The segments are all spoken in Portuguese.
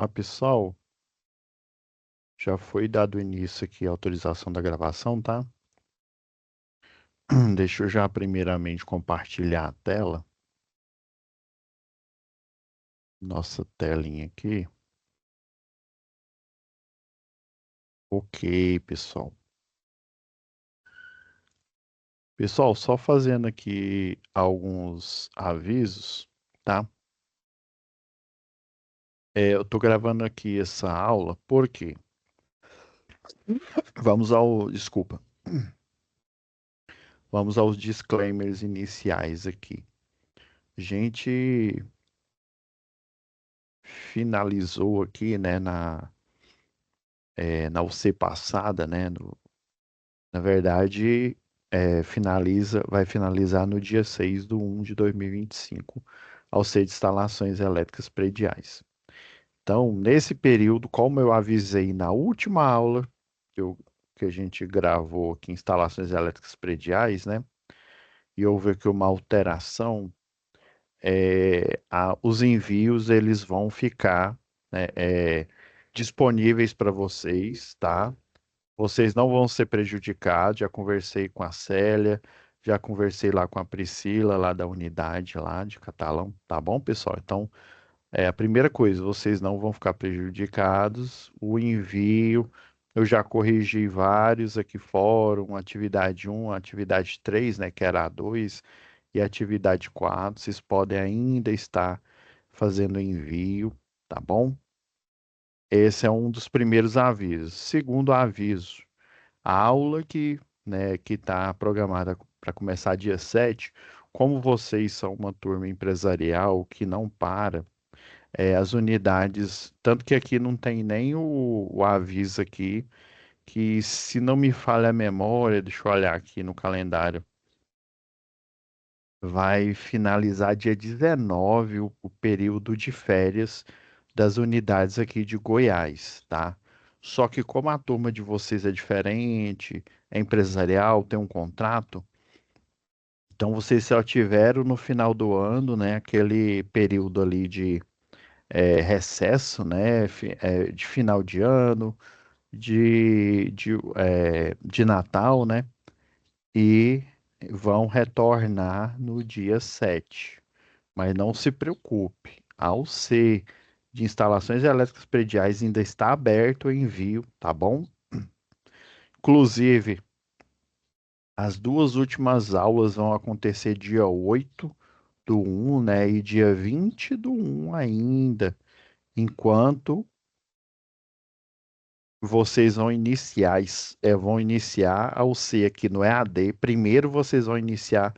Pessoal, já foi dado início aqui a autorização da gravação, tá? Deixa eu já primeiramente compartilhar a tela, nossa telinha aqui. Ok, pessoal. Pessoal, só fazendo aqui alguns avisos, tá? Eu tô gravando aqui essa aula porque desculpa, vamos aos disclaimers iniciais aqui. A gente finalizou aqui, né, na UC passada, né, na verdade, vai finalizar no dia 6/1/2025, ao ser de instalações elétricas prediais. Então, nesse período, como eu avisei na última aula que a gente gravou aqui, instalações elétricas prediais, né? E houve aqui uma alteração, os envios eles vão ficar, né, disponíveis para vocês, tá? Vocês não vão ser prejudicados. Já conversei com a Célia, já conversei lá com a Priscila, lá da unidade lá de Catalão, tá bom, pessoal? Então, a primeira coisa, vocês não vão ficar prejudicados. O envio, eu já corrigi vários aqui fórum, atividade um, atividade 3, né, que era a 2, e atividade 4. Vocês podem ainda estar fazendo envio, tá bom? Esse é um dos primeiros avisos. Segundo aviso, a aula que está programada para começar dia 7, como vocês são uma turma empresarial que não para, as unidades, tanto que aqui não tem nem o aviso aqui, que se não me falha a memória, deixa eu olhar aqui no calendário, vai finalizar dia 19 o período de férias das unidades aqui de Goiás, tá? Só que como a turma de vocês é diferente, é empresarial, tem um contrato, então vocês só tiveram no final do ano, né, aquele período ali de recesso, né, de final de ano, de Natal, né, e vão retornar no dia 7. Mas não se preocupe, ao ser de instalações elétricas prediais ainda está aberto o envio, tá bom? Inclusive, as duas últimas aulas vão acontecer dia 8/1, né? E dia 20/1 ainda, enquanto vocês vão iniciar a UC aqui no EAD. Primeiro vocês vão iniciar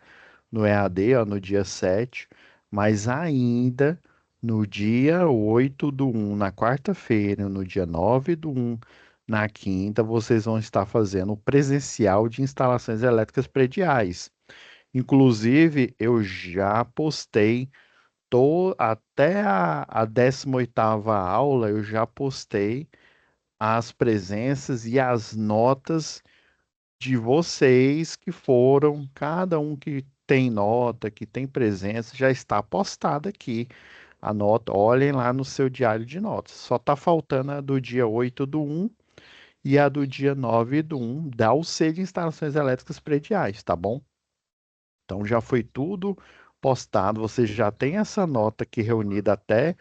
no EAD, ó, no dia 7, mas ainda no dia 8/1, na quarta-feira, no dia 9/1, na quinta, vocês vão estar fazendo o presencial de instalações elétricas prediais. Inclusive, eu já postei até a 18ª aula, eu já postei as presenças e as notas de vocês que foram, cada um que tem nota, que tem presença, já está postada aqui. A nota, olhem lá no seu diário de notas. Só está faltando a do dia 8/1 e a do dia 9/1 da UC de instalações elétricas prediais, tá bom? Então já foi tudo postado. Você já tem essa nota aqui reunida até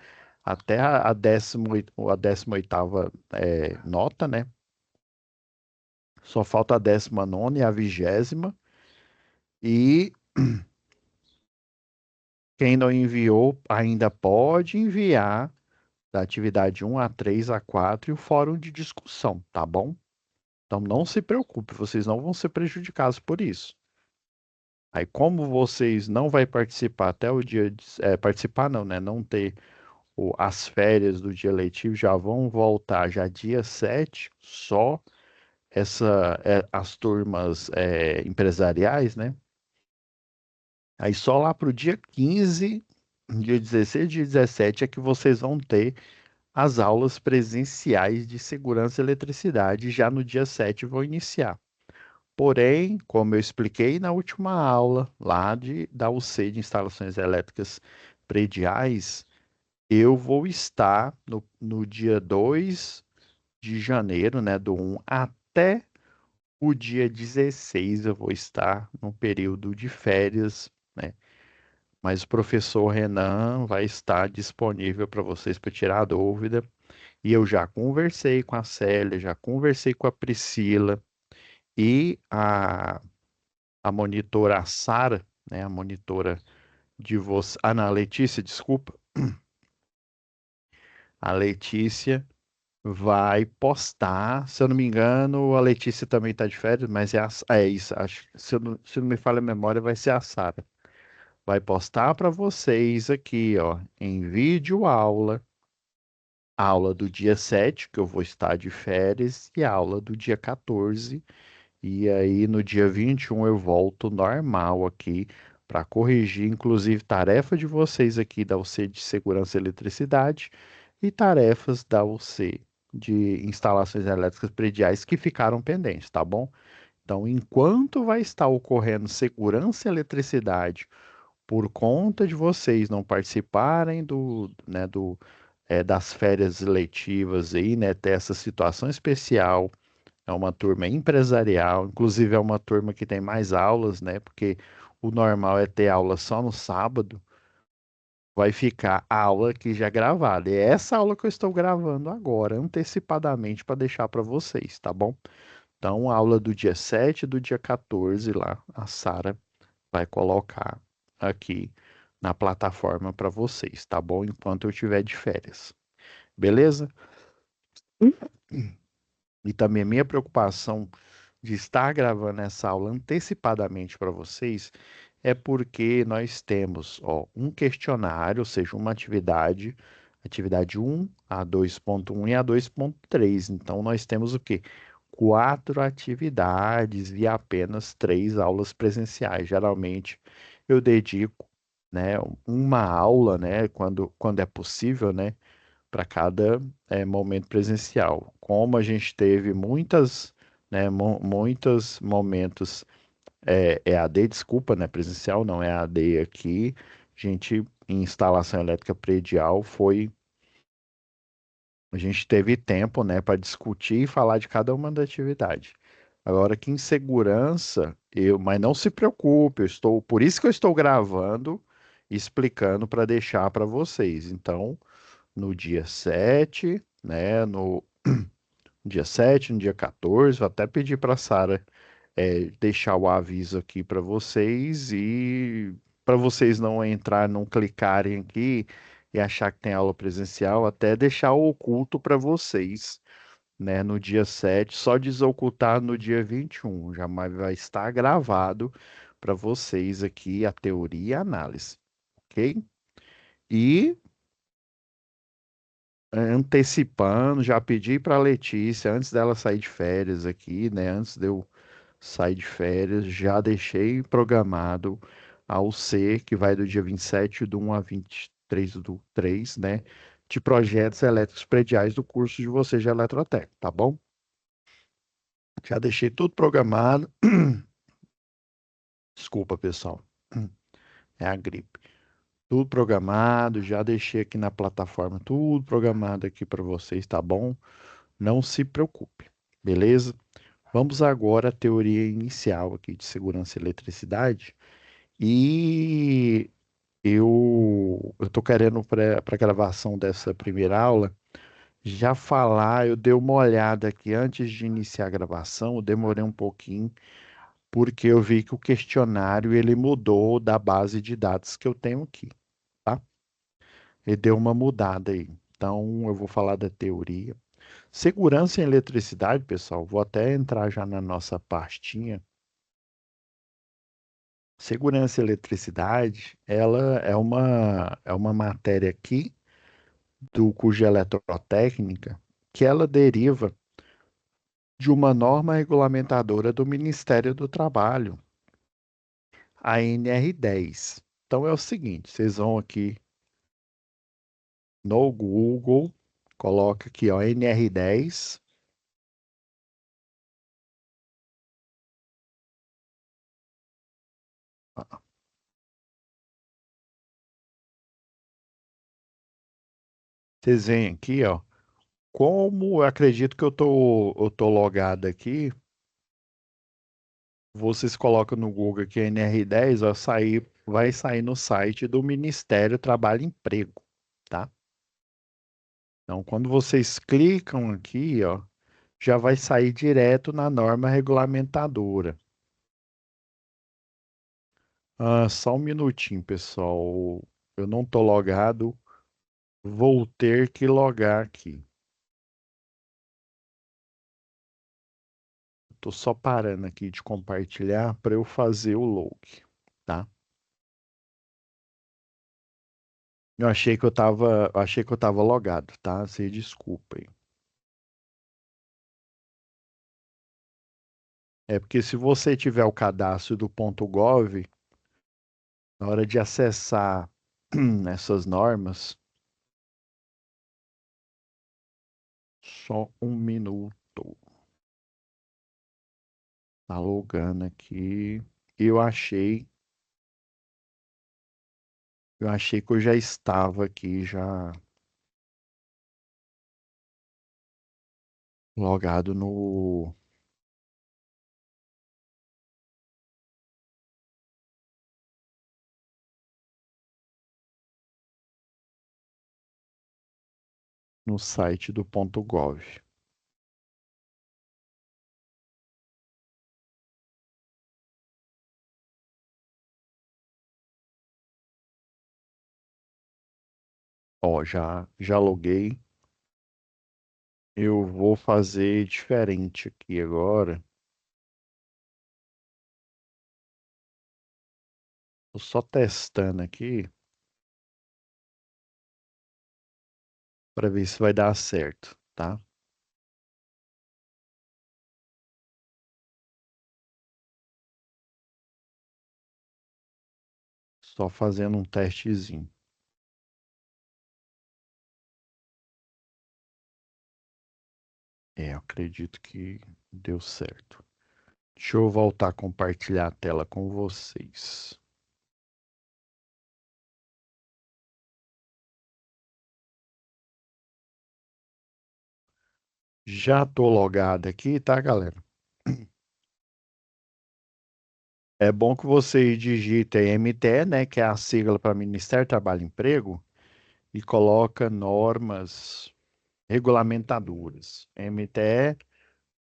a 18ª nota, né? Só falta a 19ª e a 20ª. E quem não enviou ainda pode enviar da atividade 1 a 3 a 4 e o fórum de discussão, tá bom? Então não se preocupe, vocês não vão ser prejudicados por isso. Aí, como vocês não vai participar até o dia participar não, né? Não ter as férias do dia letivo já vão voltar já dia 7, só as turmas empresariais, né? Aí só lá para o dia 15, dia 16, dia 17 é que vocês vão ter as aulas presenciais de segurança e eletricidade. Já no dia 7 vão iniciar. Porém, como eu expliquei na última aula lá da UC de instalações elétricas prediais, eu vou estar no dia 2 de janeiro, né, do 1 até o dia 16, eu vou estar num período de férias, né? Mas o professor Renan vai estar disponível para vocês para tirar dúvida. E eu já conversei com a Célia, já conversei com a Priscila e a monitora, a Sara, né, a monitora de você, não, a Letícia, desculpa, a Letícia vai postar, se eu não me engano, a Letícia também está de férias, mas é isso, acho, se não me falha a memória, vai ser a Sara. Vai postar para vocês aqui, ó, em vídeo aula, aula do dia 7 que eu vou estar de férias, e aula do dia 14. E aí, no dia 21 eu volto normal aqui para corrigir, inclusive, tarefa de vocês aqui da UC de Segurança e Eletricidade e tarefas da UC de Instalações Elétricas Prediais que ficaram pendentes, tá bom? Então, enquanto vai estar ocorrendo segurança e eletricidade por conta de vocês não participarem das férias letivas aí, né, ter essa situação especial, é uma turma empresarial, inclusive é uma turma que tem mais aulas, né? Porque o normal é ter aula só no sábado. Vai ficar a aula aqui já gravada. E é essa aula que eu estou gravando agora, antecipadamente, para deixar para vocês, tá bom? Então, a aula do dia 7 e do dia 14 lá, a Sara vai colocar aqui na plataforma para vocês, tá bom? Enquanto eu estiver de férias. Beleza? E também a minha preocupação de estar gravando essa aula antecipadamente para vocês é porque nós temos, ó, um questionário, ou seja, uma atividade, atividade 1, a 2.1 e a 2.3. Então, nós temos o quê? Quatro atividades e apenas três aulas presenciais. Geralmente, eu dedico, né, uma aula, né, quando é possível, né, para cada momento presencial. Como a gente teve muitas, né, muitos momentos EAD, desculpa, né, presencial, não é EAD aqui, a gente em instalação elétrica predial a gente teve tempo, né, para discutir e falar de cada uma das atividades. Agora que em segurança, mas não se preocupe, por isso que eu estou gravando e explicando para deixar para vocês. Então, no dia 7, né? No dia 14, vou até pedir para a Sara deixar o aviso aqui para vocês e para vocês não entrar, não clicarem aqui e achar que tem aula presencial, até deixar oculto para vocês, né? No dia 7, só desocultar no dia 21, já vai estar gravado para vocês aqui a teoria e a análise, ok? E antecipando, já pedi para a Letícia, antes dela sair de férias aqui, né? Antes de eu sair de férias, já deixei programado ao C, que vai do dia 27 do 1 a 23 do 3, né? De projetos elétricos prediais do curso de vocês de Eletrotécnica, tá bom? Já deixei tudo programado. Desculpa, pessoal. É a gripe. Tudo programado, já deixei aqui na plataforma tudo programado aqui para vocês, tá bom? Não se preocupe, beleza? Vamos agora à teoria inicial aqui de segurança e eletricidade. E eu tô querendo para a gravação dessa primeira aula já falar, eu dei uma olhada aqui antes de iniciar a gravação, eu demorei um pouquinho, porque eu vi que o questionário ele mudou da base de dados que eu tenho aqui, tá? Ele deu uma mudada aí. Então, eu vou falar da teoria. Segurança em eletricidade, pessoal, vou até entrar já na nossa pastinha. Segurança e eletricidade, ela é uma matéria aqui do curso de eletrotécnica que ela deriva de uma norma regulamentadora do Ministério do Trabalho, a NR10. Então é o seguinte, vocês vão aqui no Google, coloca aqui, ó, NR10. Vocês veem aqui, ó. Como eu acredito que eu tô logado aqui, vocês colocam no Google aqui NR10, ó, vai sair no site do Ministério Trabalho e Emprego, tá? Então, quando vocês clicam aqui, ó, já vai sair direto na norma regulamentadora. Ah, só um minutinho, pessoal. Eu não tô logado, vou ter que logar aqui. Tô só parando aqui de compartilhar para eu fazer o log, tá? Eu achei que eu tava logado, tá? Se desculpa aí. É porque se você tiver o cadastro do .gov, na hora de acessar essas normas, só um minuto. Tá logando aqui. Eu achei, eu achei que eu já estava aqui, já logado no site do .gov. Ó, já loguei. Eu vou fazer diferente aqui agora. Tô só testando aqui para ver se vai dar certo, tá? Só fazendo um testezinho. É, eu acredito que deu certo. Deixa eu voltar a compartilhar a tela com vocês. Já tô logado aqui, tá, galera? É bom que vocês digitem MTE, né, que é a sigla para Ministério do Trabalho e Emprego, e coloca normas regulamentadoras. MTE,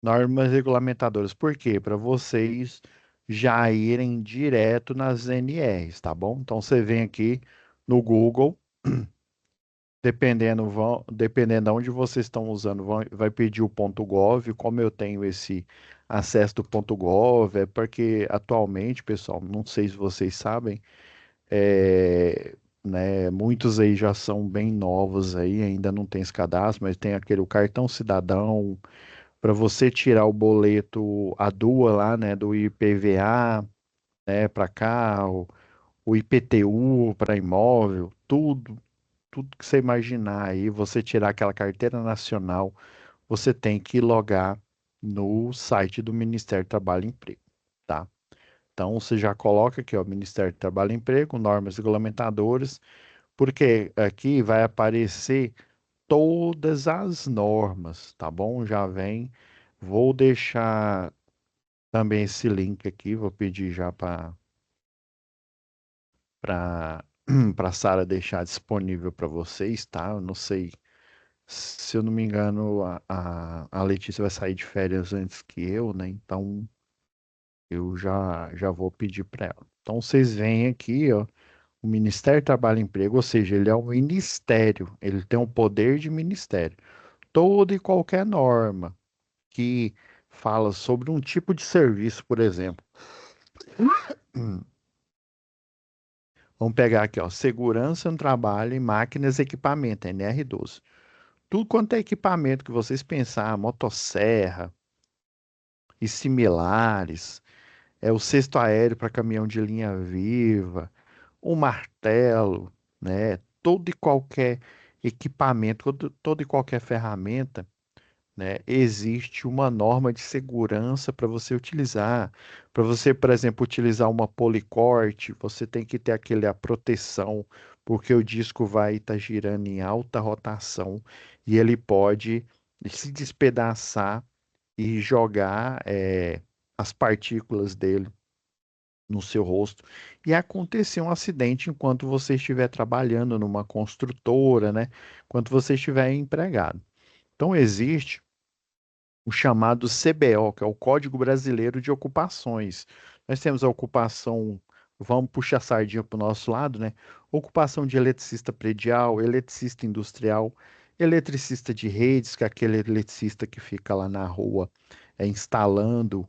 normas regulamentadoras. Por quê? Para vocês já irem direto nas NRs, tá bom? Então você vem aqui no Google. Dependendo de onde vocês estão usando, vai pedir o ponto .gov. Como eu tenho esse acesso do ponto .gov, é porque atualmente, pessoal, não sei se vocês sabem, é, né, muitos aí já são bem novos aí, ainda não tem esse cadastro, mas tem aquele o cartão cidadão para você tirar o boleto, a DUA lá, né, do IPVA, né, para carro, o IPTU para imóvel, tudo que você imaginar aí, você tirar aquela carteira nacional, você tem que logar no site do Ministério do Trabalho e Emprego, tá? Então você já coloca aqui, ó, Ministério do Trabalho e Emprego, normas regulamentadoras, porque aqui vai aparecer todas as normas, tá bom? Já vem. Vou deixar também esse link aqui, vou pedir já para para Sara deixar disponível para vocês, tá? Eu não sei. Se eu não me engano, a Letícia vai sair de férias antes que eu, né? Então eu já vou pedir para ela. Então vocês veem aqui, ó, o Ministério do Trabalho e Emprego, ou seja, ele é um ministério, ele tem um poder de ministério. Toda e qualquer norma que fala sobre um tipo de serviço, por exemplo. Vamos pegar aqui, ó, segurança no trabalho e máquinas e equipamento, NR12. Tudo quanto é equipamento que vocês pensar, motosserra e similares, é o cesto aéreo para caminhão de linha viva, um martelo, né? Todo e qualquer equipamento, toda e qualquer ferramenta, né? Existe uma norma de segurança para você utilizar. Para você, por exemplo, utilizar uma policorte, você tem que ter aquele a proteção, porque o disco vai estar girando em alta rotação e ele pode se despedaçar e jogar as partículas dele no seu rosto e acontecer um acidente enquanto você estiver trabalhando numa construtora, né? Enquanto você estiver empregado. Então existe o chamado CBO, que é o Código Brasileiro de Ocupações. Nós temos a ocupação, vamos puxar a sardinha para o nosso lado, né? Ocupação de eletricista predial, eletricista industrial, eletricista de redes, que é aquele eletricista que fica lá na rua instalando,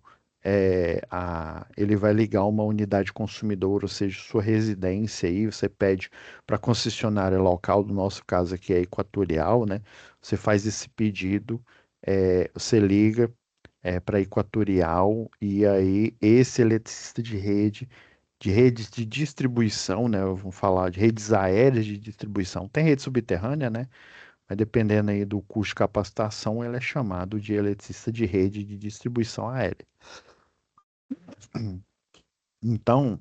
ele vai ligar uma unidade consumidora, ou seja, sua residência aí, você pede para a concessionária local, no nosso caso aqui é Equatorial, né? Você faz esse pedido, você liga para Equatorial e aí esse eletricista de redes de distribuição, né? Vamos falar de redes aéreas de distribuição. Tem rede subterrânea, né? Mas dependendo aí do custo de capacitação, ele é chamado de eletricista de rede de distribuição aérea. Então,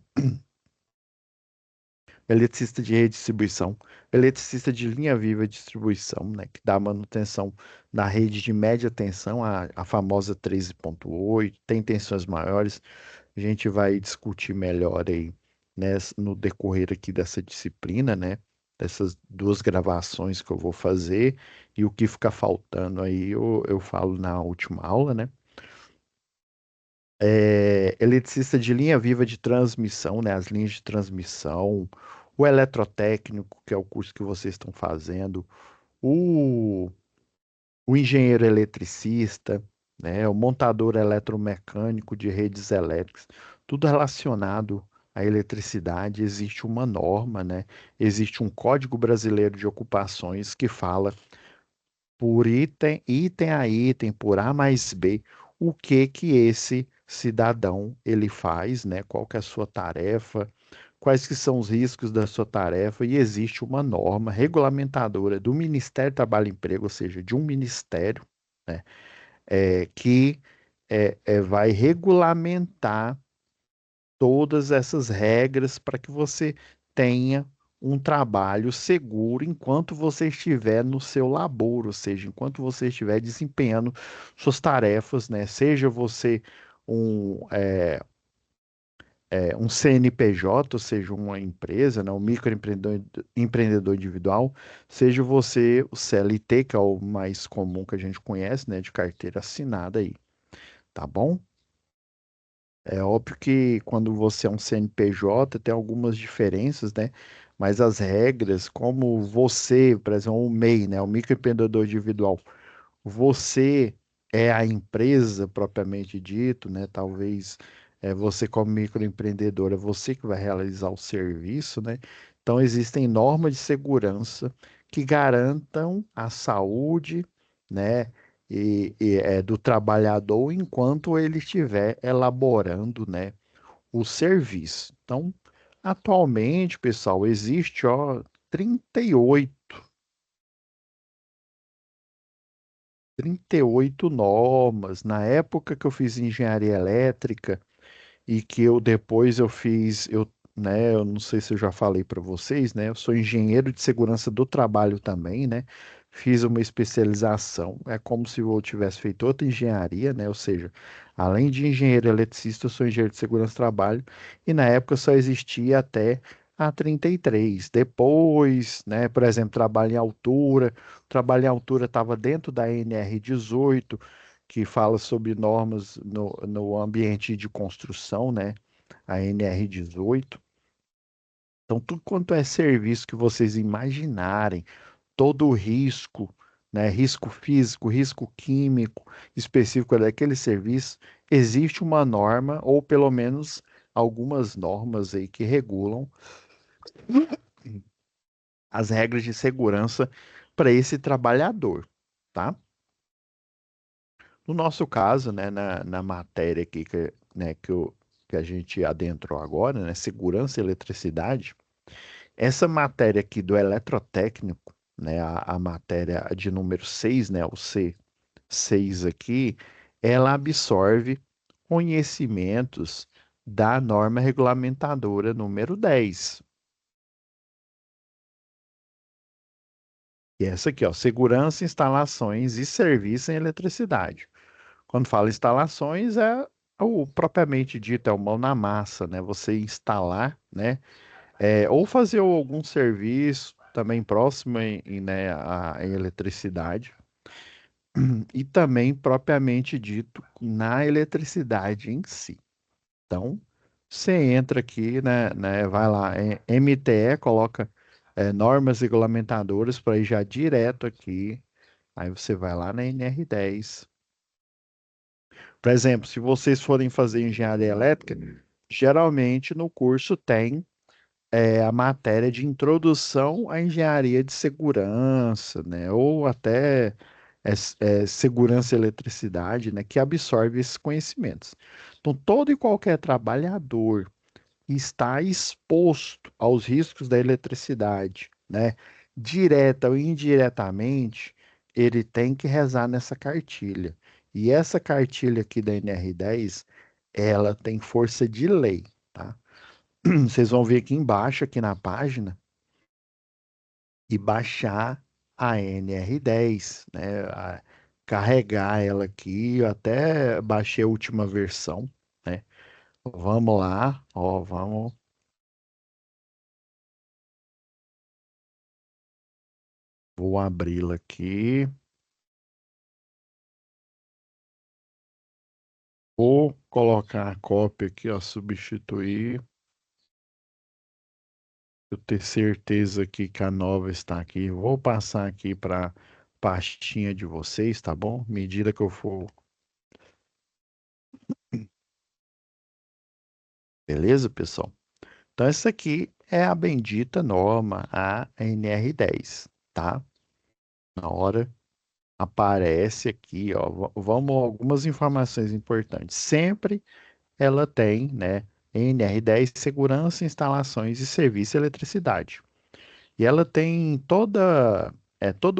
eletricista de rede de distribuição, eletricista de linha viva de distribuição, né, que dá manutenção na rede de média tensão, a famosa 13.8, tem tensões maiores. A gente vai discutir melhor aí, né, no decorrer aqui dessa disciplina, né, dessas duas gravações que eu vou fazer e o que fica faltando aí eu falo na última aula, né? Eletricista de linha viva de transmissão, né? As linhas de transmissão, o eletrotécnico, que é o curso que vocês estão fazendo, o, o engenheiro eletricista, né? O montador eletromecânico de redes elétricas, tudo relacionado à eletricidade. Existe uma norma, né? Existe um Código Brasileiro de Ocupações que fala por item, item a item, por A mais B, o que que esse cidadão ele faz, né? Qual que é a sua tarefa, quais que são os riscos da sua tarefa, e existe uma norma regulamentadora do Ministério do Trabalho e Emprego, ou seja, de um ministério, né? Que vai regulamentar todas essas regras para que você tenha um trabalho seguro enquanto você estiver no seu labor, ou seja, enquanto você estiver desempenhando suas tarefas, né? Seja você um, um CNPJ, ou seja, uma empresa, né? Um microempreendedor empreendedor individual, seja você o CLT, que é o mais comum que a gente conhece, né? De carteira assinada aí, tá bom? É óbvio que quando você é um CNPJ tem algumas diferenças, né? Mas as regras, como você, por exemplo, o MEI, né? O microempreendedor individual, você é a empresa propriamente dito, né? Talvez você como microempreendedor, é você que vai realizar o serviço, né? Então existem normas de segurança que garantam a saúde, né? Do trabalhador enquanto ele estiver elaborando, né, o serviço. Então, atualmente, pessoal, existe, ó, 38, 38 normas. Na época que eu fiz engenharia elétrica, e que eu depois eu fiz, né, eu não sei se eu já falei para vocês, né, eu sou engenheiro de segurança do trabalho também, né, fiz uma especialização, é como se eu tivesse feito outra engenharia, né, ou seja, além de engenheiro eletricista, eu sou engenheiro de segurança do trabalho, e na época só existia até a 33. Depois, né, por exemplo, trabalho em altura estava dentro da NR18, que fala sobre normas no ambiente de construção, né? A NR18. Então, tudo quanto é serviço que vocês imaginarem, todo o risco, né? Risco físico, risco químico específico daquele serviço, existe uma norma, ou pelo menos algumas normas aí que regulam as regras de segurança para esse trabalhador, tá? No nosso caso, né, na matéria aqui né, que a gente adentrou agora, né, segurança e eletricidade, essa matéria aqui do eletrotécnico, né, a matéria de número 6, né, o C6 aqui, ela absorve conhecimentos da norma regulamentadora número 10. E essa aqui, ó, segurança, instalações e serviço em eletricidade. Quando fala instalações, é o propriamente dito, é o mão na massa, né? Você instalar, né? Ou fazer algum serviço também próximo né, em eletricidade, e também propriamente dito na eletricidade em si. Então, você entra aqui, né, vai lá, MTE, coloca normas regulamentadoras para ir já direto aqui. Aí você vai lá na NR10. Por exemplo, se vocês forem fazer engenharia elétrica, geralmente no curso tem a matéria de introdução à engenharia de segurança, né? Ou até segurança e eletricidade, né? Que absorve esses conhecimentos. Então, todo e qualquer trabalhador que está exposto aos riscos da eletricidade, né? Direta ou indiretamente, ele tem que rezar nessa cartilha. E essa cartilha aqui da NR10, ela tem força de lei, tá? Vocês vão ver aqui embaixo, aqui na página, e baixar a NR10, né? Carregar ela aqui, eu até baixei a última versão, né? Vamos lá, ó, vou abri-la aqui, vou colocar a cópia aqui, ó, substituir, eu ter certeza aqui que a nova está aqui, vou passar aqui para pastinha de vocês, tá bom? Medida que eu for, beleza, pessoal? Então, essa aqui é a bendita norma ANR10, tá? Na hora aparece aqui, ó, vamos algumas informações importantes. Sempre ela tem, né, NR10, segurança, instalações e serviço de eletricidade. E ela tem todo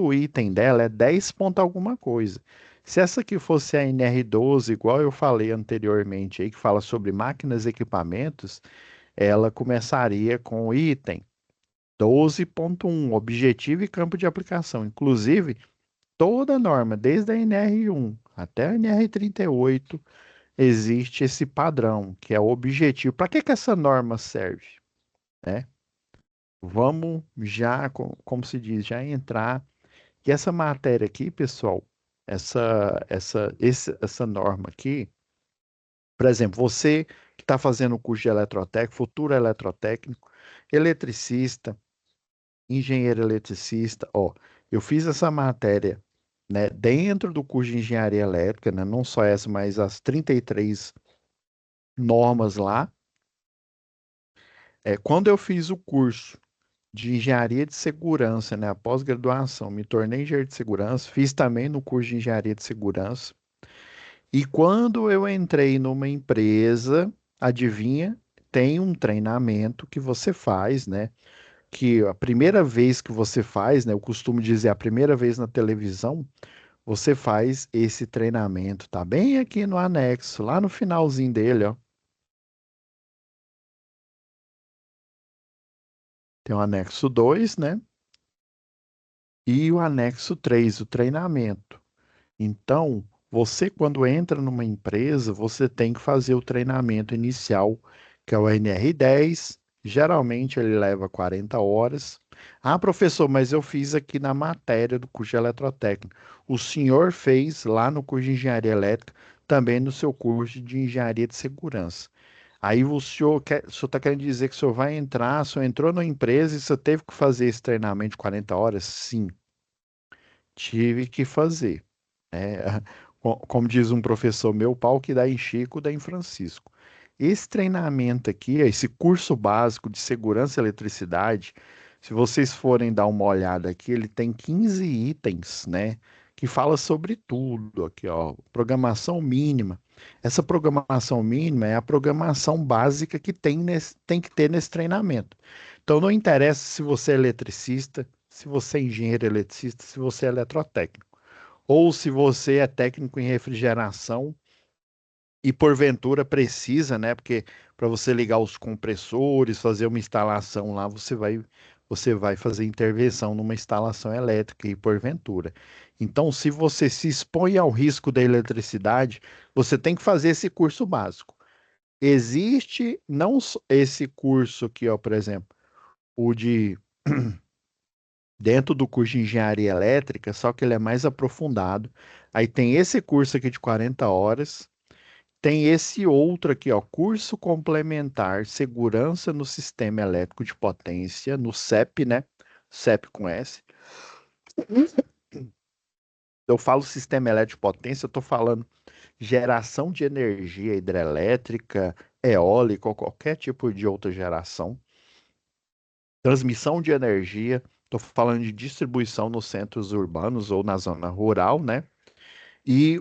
o item dela é 10 ponto alguma coisa. Se essa aqui fosse a NR12, igual eu falei anteriormente aí, que fala sobre máquinas e equipamentos, ela começaria com o item 12.1, objetivo e campo de aplicação. Inclusive, toda norma, desde a NR1 até a NR38, existe esse padrão, que é o objetivo. Para que que essa norma serve, né? Vamos já, como se diz, já entrar. E essa matéria aqui, pessoal, essa norma aqui, por exemplo, você que está fazendo o curso de eletrotécnico, futuro eletrotécnico, eletricista, engenheiro eletricista, ó, eu fiz essa matéria, né, dentro do curso de engenharia elétrica, né, não só essa, mas as 33 normas lá. Quando eu fiz o curso de engenharia de segurança, né, a pós-graduação, me tornei engenheiro de segurança, fiz também no curso de engenharia de segurança. E quando eu entrei numa empresa, adivinha, tem um treinamento que você faz, né? Que a primeira vez que você faz, né? Eu costumo dizer a primeira vez na televisão, você faz esse treinamento, tá bem aqui no anexo, lá no finalzinho dele, ó. Tem o anexo 2, né? E o anexo 3, o treinamento. Então, você, quando entra numa empresa, você tem que fazer o treinamento inicial, que é o NR10. Geralmente ele leva 40 horas. Ah, professor, mas eu fiz aqui na matéria do curso de eletrotécnica. O senhor fez lá no curso de engenharia elétrica, também no seu curso de engenharia de segurança. Aí o senhor está querendo dizer que o senhor vai entrar, o senhor entrou na empresa e você teve que fazer esse treinamento de 40 horas? Sim, tive que fazer. Como diz um professor meu, pau que dá em Chico, dá em Francisco. Esse treinamento aqui, esse curso básico de segurança e eletricidade, se vocês forem dar uma olhada aqui, ele tem 15 itens, né? Que fala sobre tudo aqui, ó. Programação mínima. Essa programação mínima é a programação básica que tem que ter nesse treinamento. Então não interessa se você é eletricista, se você é engenheiro eletricista, se você é eletrotécnico ou se você é técnico em refrigeração e porventura precisa, né? Porque para você ligar os compressores, fazer uma instalação lá, você vai você vai fazer intervenção numa instalação elétrica e porventura. Então, se você se expõe ao risco da eletricidade, você tem que fazer esse curso básico. Existe não esse curso aqui, ó, por exemplo, o de dentro do curso de engenharia elétrica, só que ele é mais aprofundado. Aí tem esse curso aqui de 40 horas, tem esse outro aqui, ó, curso complementar Segurança no Sistema Elétrico de Potência, no CEP, né? CEP com S. Eu falo sistema elétrico de potência, eu estou falando geração de energia hidrelétrica, eólica ou qualquer tipo de outra geração, transmissão de energia, estou falando de distribuição nos centros urbanos ou na zona rural, né? E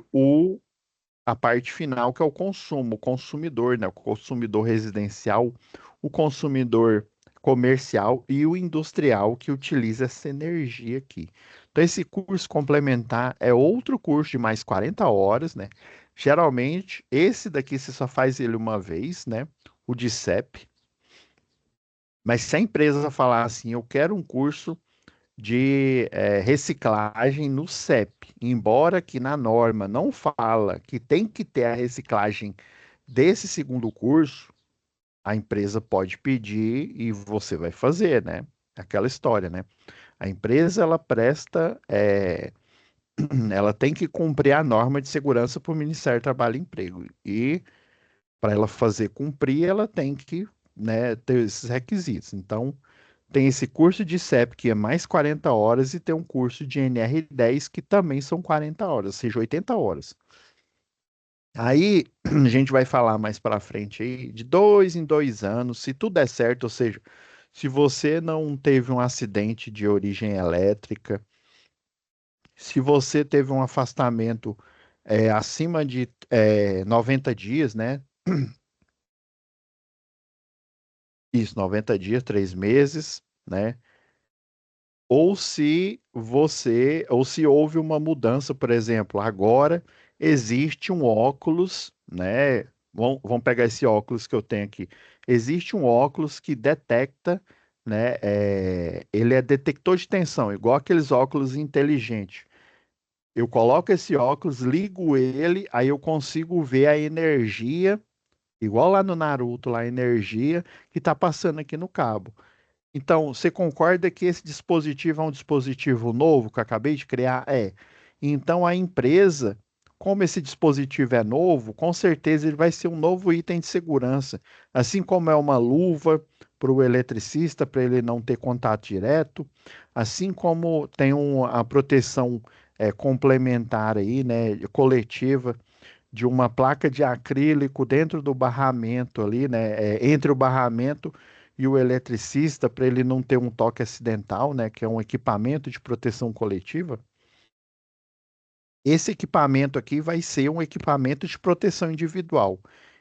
a parte final, que é o consumo, o consumidor, né? O consumidor residencial, o consumidor comercial e o industrial que utiliza essa energia aqui. Então, esse curso complementar é outro curso de mais 40 horas, né? Geralmente, esse daqui você só faz ele uma vez, né? O de CEP. Mas se a empresa falar assim, eu quero um curso de reciclagem no CEP, embora que na norma não fala que tem que ter a reciclagem desse segundo curso, a empresa pode pedir e você vai fazer, né? Aquela história, né? A empresa ela presta, ela tem que cumprir a norma de segurança para o Ministério do Trabalho e Emprego. E para ela fazer cumprir, ela tem que, né, ter esses requisitos. Então, tem esse curso de CEP que é mais 40 horas e tem um curso de NR10 que também são 40 horas, ou seja, 80 horas. Aí a gente vai falar mais para frente aí, de 2 em 2 anos, se tudo der certo, ou seja, se você não teve um acidente de origem elétrica, se você teve um afastamento acima de 90 dias, né? Isso, 90 dias, 3 meses, né? Ou se houve uma mudança, por exemplo, agora existe um óculos, né? Vamos pegar esse óculos que eu tenho aqui. Existe um óculos que detecta, né? Ele é detector de tensão, igual aqueles óculos inteligentes. Eu coloco esse óculos, ligo ele, aí eu consigo ver a energia, igual lá no Naruto, lá a energia que está passando aqui no cabo. Então, você concorda que esse dispositivo é um dispositivo novo que eu acabei de criar? É. Então, a empresa, como esse dispositivo é novo, com certeza ele vai ser um novo item de segurança. Assim como é uma luva para o eletricista, para ele não ter contato direto, assim como tem a proteção complementar aí, né, coletiva de uma placa de acrílico dentro do barramento ali, né, entre o barramento e o eletricista, para ele não ter um toque acidental, né, que é um equipamento de proteção coletiva. Esse equipamento aqui vai ser um equipamento de proteção individual.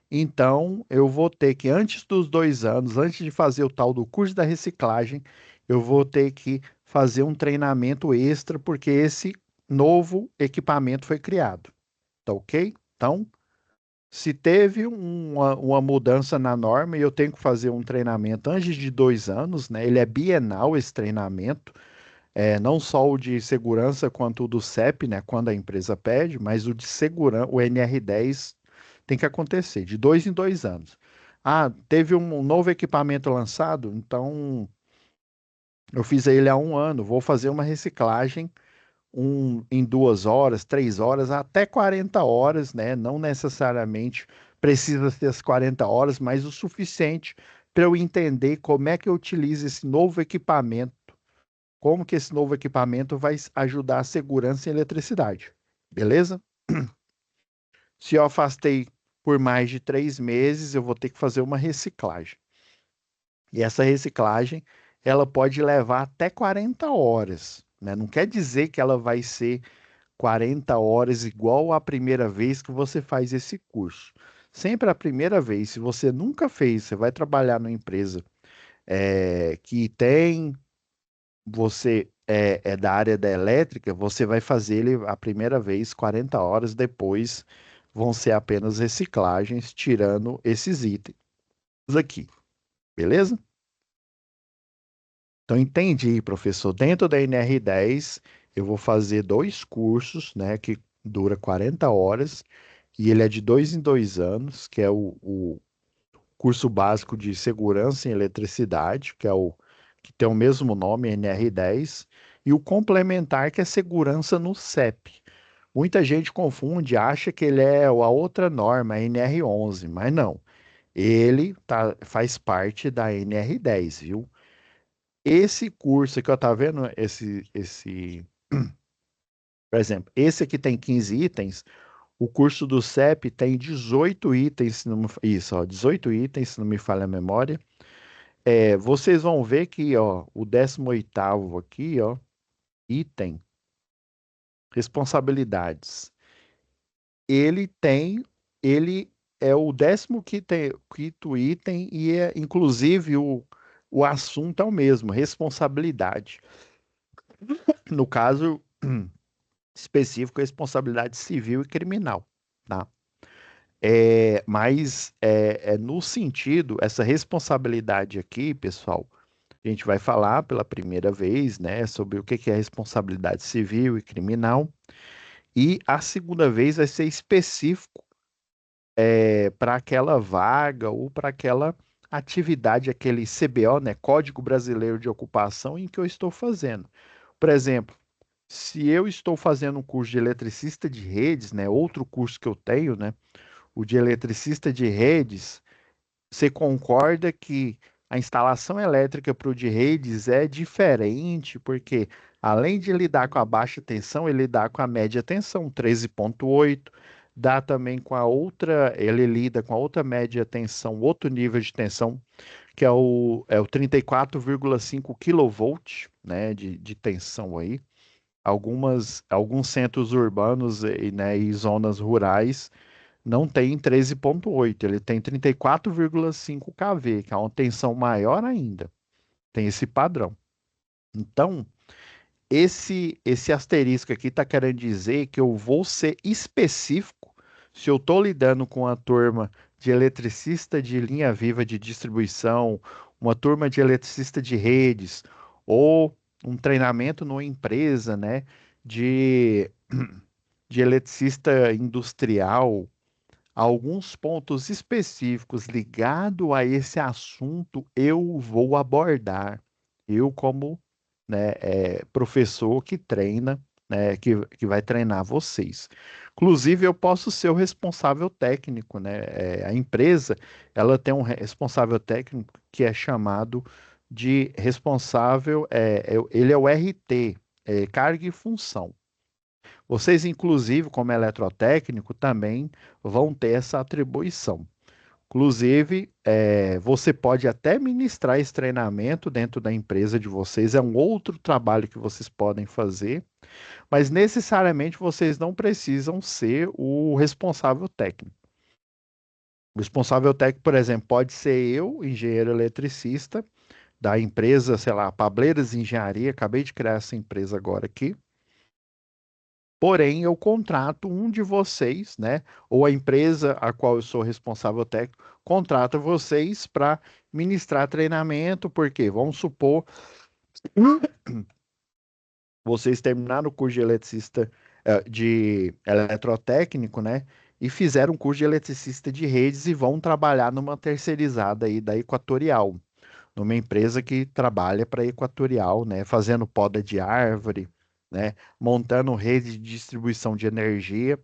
Então, eu vou ter que, antes dos 2 anos, antes de fazer o tal do curso da reciclagem, eu vou ter que fazer um treinamento extra, porque esse novo equipamento foi criado. Tá ok? Então, se teve uma mudança na norma e eu tenho que fazer um treinamento antes de 2 anos, né? Ele é bienal esse treinamento, não só o de segurança quanto o do CEP, né? Quando a empresa pede, mas o de segurança, o NR10 tem que acontecer de 2 em 2 anos. Ah, teve um novo equipamento lançado, então eu fiz ele há um ano, vou fazer uma reciclagem em 2 horas, 3 horas, até 40 horas, né? Não necessariamente precisa ser as 40 horas, mas o suficiente para eu entender como é que eu utilizo esse novo equipamento, como que esse novo equipamento vai ajudar a segurança e eletricidade. Beleza? Se eu afastei por mais de 3 meses, eu vou ter que fazer uma reciclagem. E essa reciclagem, ela pode levar até 40 horas, né? Não quer dizer que ela vai ser 40 horas igual a primeira vez que você faz esse curso. Sempre a primeira vez, se você nunca fez, você vai trabalhar numa empresa que você é da área da elétrica, você vai fazer ele a primeira vez 40 horas, depois vão ser apenas reciclagens, tirando esses itens aqui, beleza? Então, entendi, professor. Dentro da NR10, eu vou fazer dois cursos, né, que dura 40 horas, e ele é de 2 em 2 anos, que é o curso básico de segurança em eletricidade, que é o que tem o mesmo nome, NR10, e o complementar, que é segurança no CEP. Muita gente confunde, acha que ele é a outra norma, a NR11, mas não. Ele faz parte da NR10, viu? Esse curso que eu tá vendo, por exemplo, esse aqui tem 15 itens, o curso do CEP tem 18 itens, se não me, isso, ó, 18 itens, se não me falha a memória. Vocês vão ver que, ó, o 18º aqui, ó, item, responsabilidades. Ele tem, ele é o 15º item e inclusive, o assunto é o mesmo, responsabilidade. No caso específico, responsabilidade civil e criminal, tá? Mas no sentido, essa responsabilidade aqui, pessoal, a gente vai falar pela primeira vez, né, sobre o que que é responsabilidade civil e criminal, e a segunda vez vai ser específico para aquela vaga ou para aquela atividade, aquele CBO, né, Código Brasileiro de Ocupação, em que eu estou fazendo. Por exemplo, se eu estou fazendo um curso de eletricista de redes, né, outro curso que eu tenho, né, o de eletricista de redes, você concorda que a instalação elétrica para o de redes é diferente, porque além de lidar com a baixa tensão, ele lida com a média tensão, 13,8, dá também com a outra, ele lida com a outra média tensão, outro nível de tensão, que é o 34,5 kV, né, de tensão aí. Alguns centros urbanos né, e zonas rurais não tem 13,8, ele tem 34,5 kV, que é uma tensão maior ainda. Tem esse padrão. Então, esse asterisco aqui está querendo dizer que eu vou ser específico se eu estou lidando com a turma de eletricista de linha viva de distribuição, uma turma de eletricista de redes, ou um treinamento numa empresa, né, de, de eletricista industrial, alguns pontos específicos ligados a esse assunto eu vou abordar. Eu, como, né, professor que treina, né, que vai treinar vocês. Inclusive, eu posso ser o responsável técnico, né? A empresa, ela tem um responsável técnico que é chamado de responsável, ele é o RT, carga e função. Vocês, inclusive, como eletrotécnico, também vão ter essa atribuição. Inclusive, você pode até ministrar esse treinamento dentro da empresa de vocês, é um outro trabalho que vocês podem fazer, mas necessariamente vocês não precisam ser o responsável técnico. O responsável técnico, por exemplo, pode ser eu, engenheiro eletricista, da empresa, sei lá, Pableiras Engenharia, acabei de criar essa empresa agora aqui. Porém, eu contrato um de vocês, né? Ou a empresa a qual eu sou responsável técnico, contrata vocês para ministrar treinamento, porque vamos supor, vocês terminaram o curso de eletricista, de eletrotécnico, né? E fizeram um curso de eletricista de redes e vão trabalhar numa terceirizada aí da Equatorial, numa empresa que trabalha para a Equatorial, né? Fazendo poda de árvore, né? Montando rede de distribuição de energia.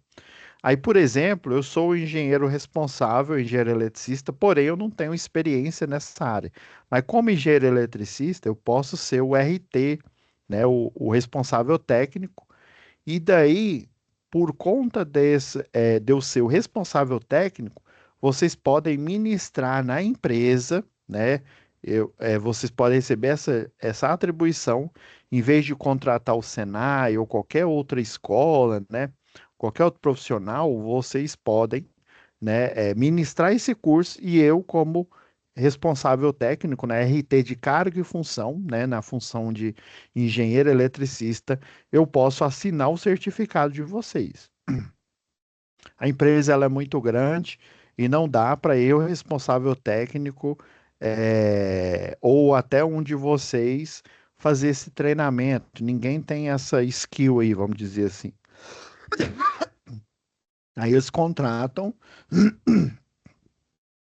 Aí, por exemplo, eu sou o engenheiro responsável, engenheiro eletricista, porém eu não tenho experiência nessa área. Mas como engenheiro eletricista, eu posso ser o RT, né, o responsável técnico, e daí, por conta de eu ser o responsável técnico, vocês podem ministrar na empresa, né? Vocês podem receber essa atribuição, em vez de contratar o Senai ou qualquer outra escola, né? Qualquer outro profissional, vocês podem, né, ministrar esse curso e eu, como responsável técnico, né, RT de cargo e função, né, na função de engenheiro eletricista, eu posso assinar o certificado de vocês. A empresa ela é muito grande e não dá para eu, responsável técnico, ou até um de vocês, fazer esse treinamento. Ninguém tem essa skill aí, vamos dizer assim. Aí eles contratam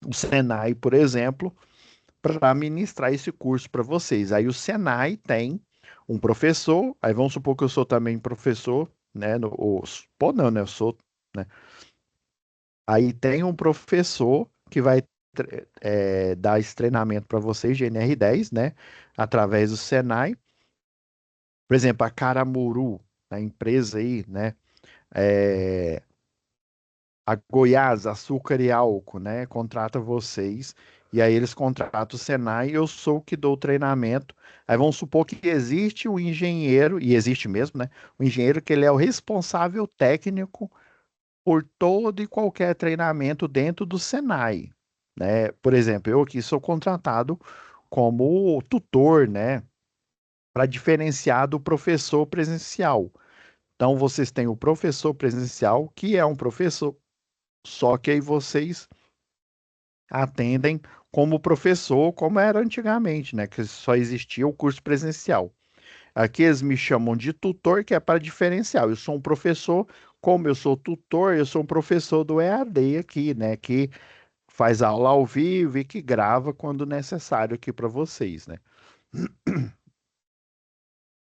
o Senai, por exemplo, para ministrar esse curso para vocês. Aí o Senai tem um professor, aí vamos supor que eu sou também professor, né? Pô, não, né? Eu sou, né? Aí tem um professor que vai dar esse treinamento para vocês de NR10, né? Através do Senai. Por exemplo, a Caramuru, a empresa aí, né? é, a Goiás, Açúcar e Álcool, né? Contrata vocês. E aí eles contratam o Senai, eu sou o que dou o treinamento. Aí vamos supor que existe um engenheiro, e existe mesmo, né? O engenheiro que ele é o responsável técnico por todo e qualquer treinamento dentro do Senai, né? Por exemplo, eu aqui sou contratado como tutor, né? Para diferenciar do professor presencial. Então, vocês têm o professor presencial, que é um professor, só que aí vocês atendem como professor, como era antigamente, né? Que só existia o curso presencial. Aqui eles me chamam de tutor, que é para diferencial. Eu sou um professor, como eu sou tutor, eu sou um professor do EAD aqui, né? Que faz aula ao vivo e que grava quando necessário aqui para vocês, né?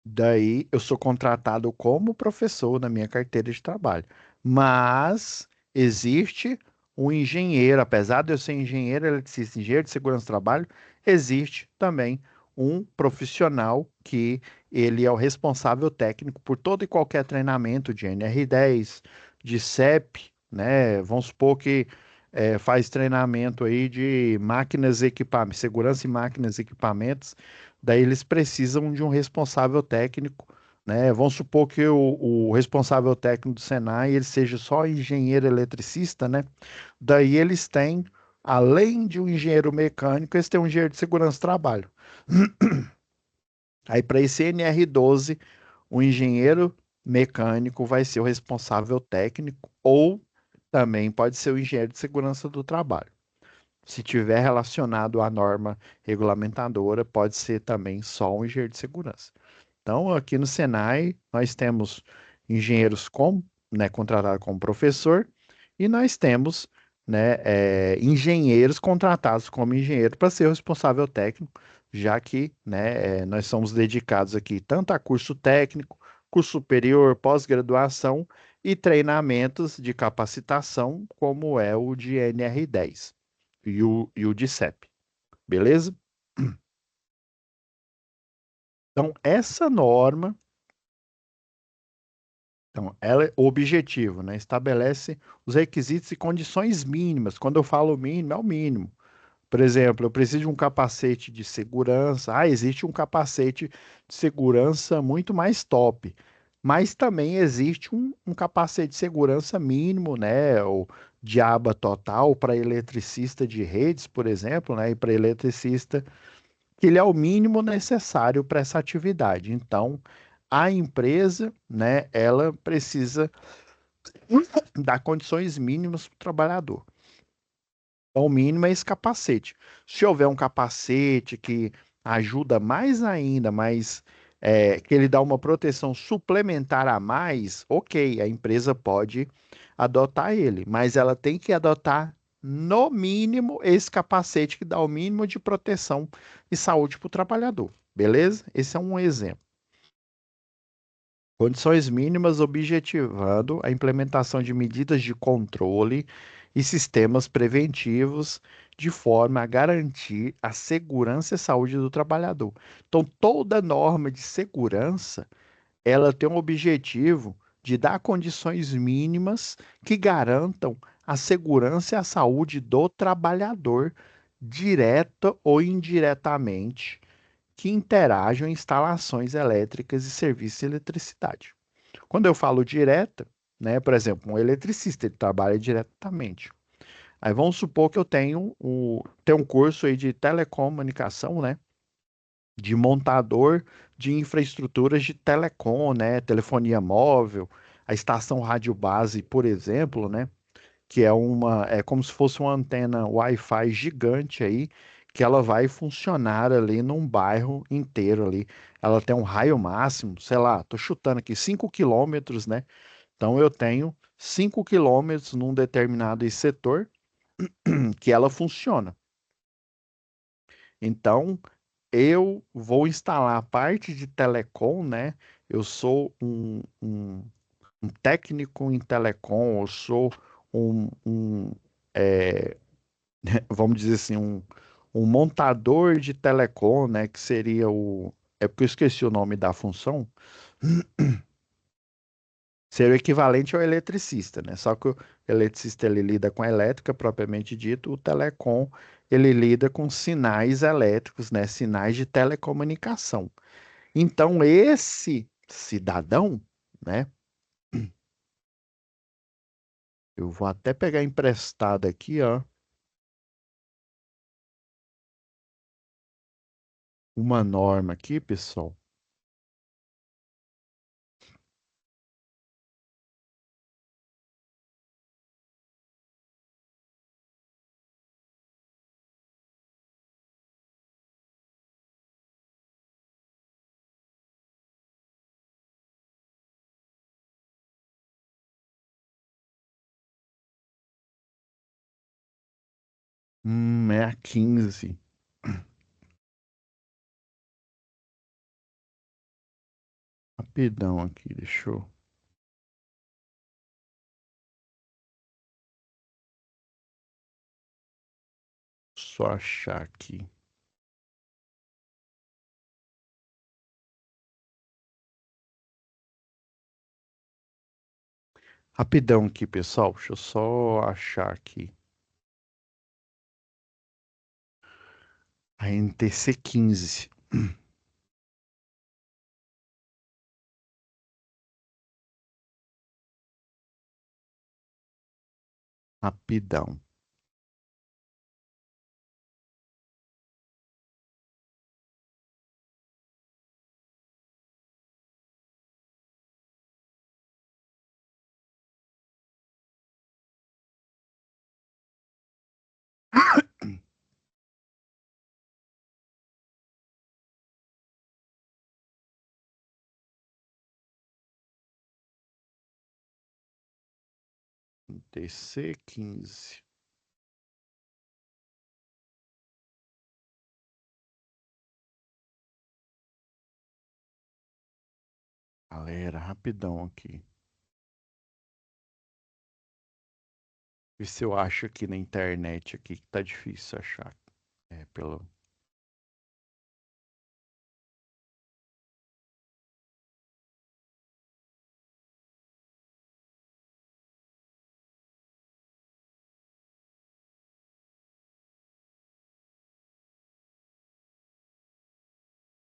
Daí eu sou contratado como professor na minha carteira de trabalho. Mas existe um engenheiro, apesar de eu ser engenheiro eletricista, engenheiro de segurança do trabalho, existe também um profissional que ele é o responsável técnico por todo e qualquer treinamento de NR10, de CEP, né? Vamos supor que faz treinamento aí de máquinas e equipamentos, segurança em máquinas e equipamentos. Daí eles precisam de um responsável técnico, né? Vamos supor que o responsável técnico do Senai ele seja só engenheiro eletricista, né? Daí eles têm, além de um engenheiro mecânico, eles têm um engenheiro de segurança do trabalho. Aí para esse NR12, o engenheiro mecânico vai ser o responsável técnico ou também pode ser o engenheiro de segurança do trabalho. Se tiver relacionado à norma regulamentadora, pode ser também só um engenheiro de segurança. Então, aqui no Senai, nós temos engenheiros né, contratados como professor e nós temos, né, engenheiros contratados como engenheiro para ser o responsável técnico, já que, né, nós somos dedicados aqui tanto a curso técnico, curso superior, pós-graduação e treinamentos de capacitação, como é o de NR10 e o de CEP, beleza? Então, essa norma, então, ela é o objetivo, né? Estabelece os requisitos e condições mínimas. Quando eu falo mínimo, é o mínimo. Por exemplo, eu preciso de um capacete de segurança. Ah, existe um capacete de segurança muito mais top. Mas também existe um capacete de segurança mínimo, né? O de aba total para eletricista de redes, por exemplo, né? E para eletricista que ele é o mínimo necessário para essa atividade. Então, a empresa, né, ela precisa dar condições mínimas para o trabalhador. Então, o mínimo é esse capacete. Se houver um capacete que ajuda mais ainda, mas que ele dá uma proteção suplementar a mais, ok, a empresa pode adotar ele, mas ela tem que adotar no mínimo esse capacete que dá o mínimo de proteção e saúde para o trabalhador, beleza? Esse é um exemplo. Condições mínimas objetivando a implementação de medidas de controle e sistemas preventivos de forma a garantir a segurança e saúde do trabalhador. Então, toda norma de segurança, ela tem um objetivo de dar condições mínimas que garantam a segurança e a saúde do trabalhador, direta ou indiretamente que interagem em instalações elétricas e serviços de eletricidade. Quando eu falo direta, né, por exemplo, um eletricista, ele trabalha diretamente. Aí vamos supor que eu tenho um curso aí de telecomunicação, né, de montador de infraestruturas de telecom, né, telefonia móvel, a estação rádio base, por exemplo, né, que é como se fosse uma antena Wi-Fi gigante aí, que ela vai funcionar ali num bairro inteiro ali. Ela tem um raio máximo, sei lá, tô chutando aqui, 5 quilômetros, né? Então eu tenho 5 quilômetros num determinado setor que ela funciona. Então eu vou instalar a parte de telecom, né? Eu sou um técnico em telecom, eu sou é, vamos dizer assim, um montador de telecom, né? Que seria o. É porque eu esqueci o nome da função. Seria o equivalente ao eletricista, né? Só que o eletricista ele lida com a elétrica propriamente dito, o telecom ele lida com sinais elétricos, né? Sinais de telecomunicação. Então esse cidadão, né? Eu vou até pegar emprestado aqui, ó, uma norma aqui, pessoal. É a 15. Rapidão aqui, deixa eu só achar aqui. Rapidão aqui, pessoal. Deixa eu só achar aqui. A NTC 15. Rapidão. NTC 15. Galera, rapidão aqui. Vê se eu acho aqui na internet aqui que tá difícil achar. É, pelo.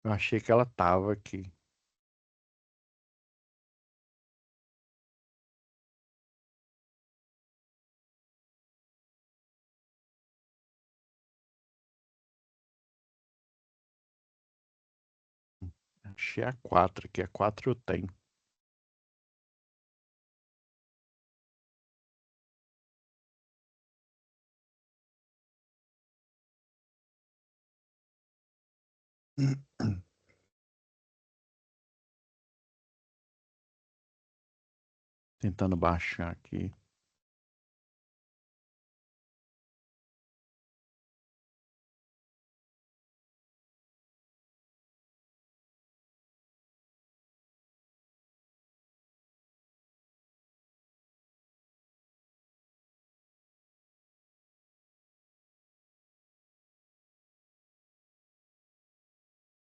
Eu achei que ela tava aqui. Achei a 4 aqui. A 4 eu tenho. Tentando baixar aqui.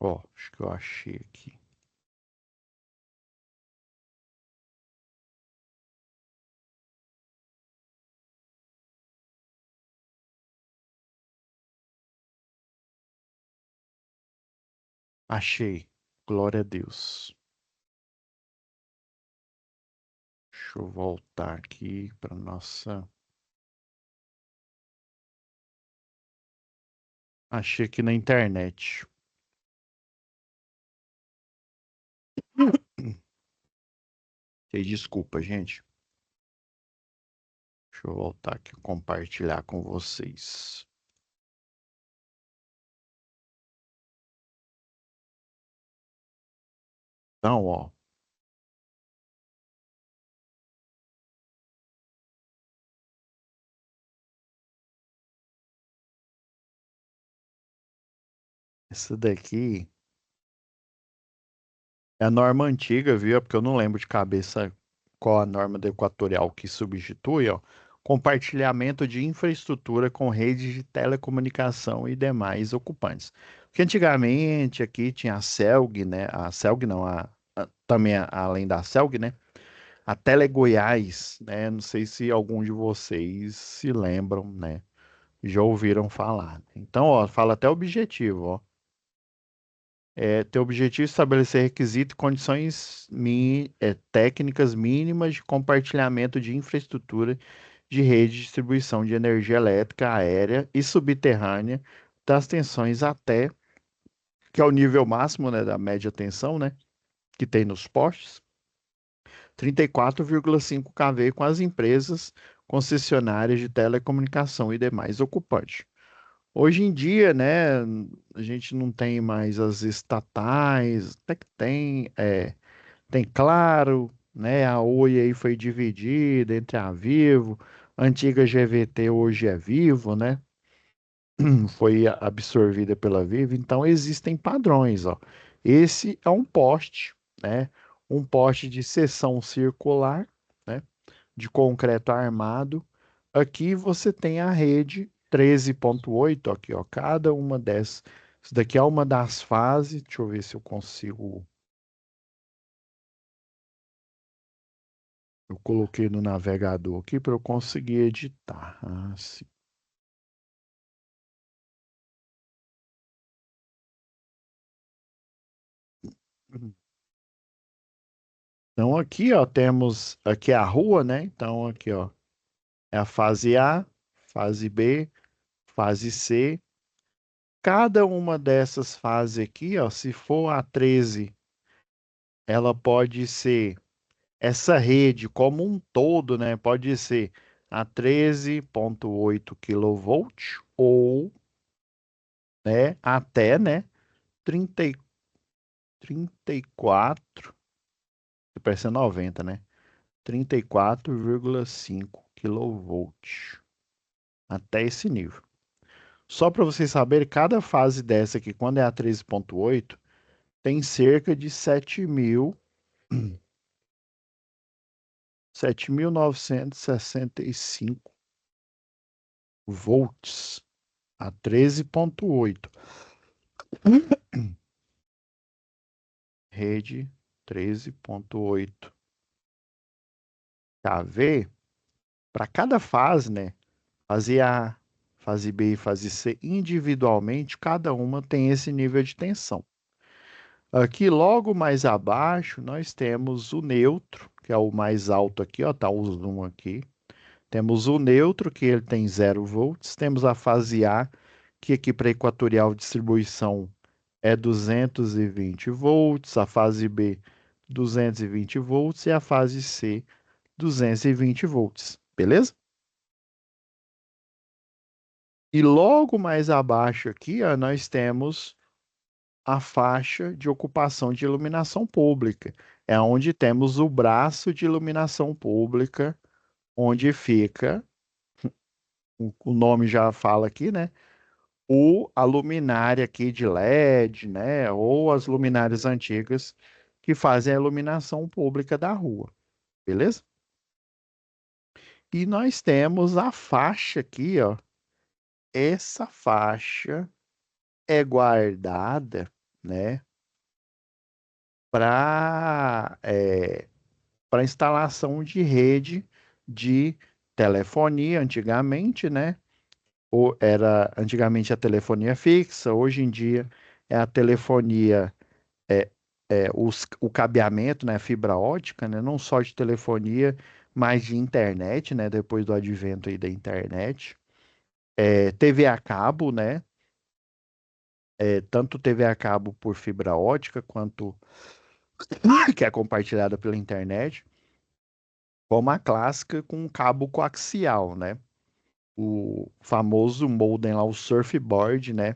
Ó, acho que eu achei aqui. Achei. Glória a Deus. Deixa eu voltar aqui para nossa. Achei aqui na internet. E desculpa, gente. Deixa eu voltar aqui e compartilhar com vocês. Então, ó, essa daqui é a norma antiga, viu? É porque eu não lembro de cabeça qual a norma da Equatorial que substitui, ó. Compartilhamento de infraestrutura com redes de telecomunicação e demais ocupantes. Porque antigamente aqui tinha a CELG, né? A CELG não, também além da CELG, né? A Tele Goiás, né? Não sei se algum de vocês se lembram, né? Já ouviram falar. Então, ó, fala até o objetivo, ó. Ter o objetivo de estabelecer requisitos e condições técnicas mínimas de compartilhamento de infraestrutura de rede de distribuição de energia elétrica aérea e subterrânea das tensões até, que é o nível máximo, né, da média tensão, né, que tem nos postes, 34,5 kV com as empresas concessionárias de telecomunicação e demais ocupantes. Hoje em dia, né, a gente não tem mais as estatais, até que tem, tem Claro, né, a Oi aí foi dividida entre a Vivo, a antiga GVT hoje é Vivo, né, foi absorvida pela Vivo, então existem padrões, ó. Esse é um poste, né, um poste de seção circular, né, de concreto armado. Aqui você tem a rede 13,8 aqui, ó. Cada uma dessas. Isso daqui é uma das fases. Deixa eu ver se eu consigo. Eu coloquei no navegador aqui para eu conseguir editar. Ah, sim. Então aqui, ó, temos aqui a rua, né? Então aqui, ó, é a fase A, fase B, fase C. Cada uma dessas fases aqui, ó, se for a 13, ela pode ser essa rede como um todo, né, pode ser a 13,8 kV ou, né, até, né, 30, 34, parece 90, né? 34,5 kV. Até esse nível. Só para vocês saberem, cada fase dessa aqui, quando é a 13,8, tem cerca de 7.965 volts a 13,8. Rede 13,8 kV para cada fase, né? Fase A, fase B e fase C, individualmente, cada uma tem esse nível de tensão. Aqui, logo mais abaixo, nós temos o neutro, que é o mais alto aqui, ó, tá o zoom aqui. Temos o neutro, que ele tem 0 volts. Temos a fase A, que aqui para equatorial distribuição é 220 volts. A fase B, 220 volts. E a fase C, 220 volts. Beleza? E logo mais abaixo aqui, ó, nós temos a faixa de ocupação de iluminação pública. É onde temos o braço de iluminação pública, onde fica, o nome já fala aqui, né? A luminária aqui de LED, né? Ou as luminárias antigas que fazem a iluminação pública da rua, beleza? E nós temos a faixa aqui, ó. Essa faixa é guardada, né? Para instalação de rede de telefonia, antigamente, né? Ou era antigamente a telefonia fixa, hoje em dia é a telefonia, é, o cabeamento, né? Fibra ótica, né? Não só de telefonia, mas de internet, né? Depois do advento aí da internet. TV a cabo, né? Tanto TV a cabo por fibra ótica quanto que é compartilhada pela internet, como a clássica com cabo coaxial, né? O famoso modem lá, o surfboard, né?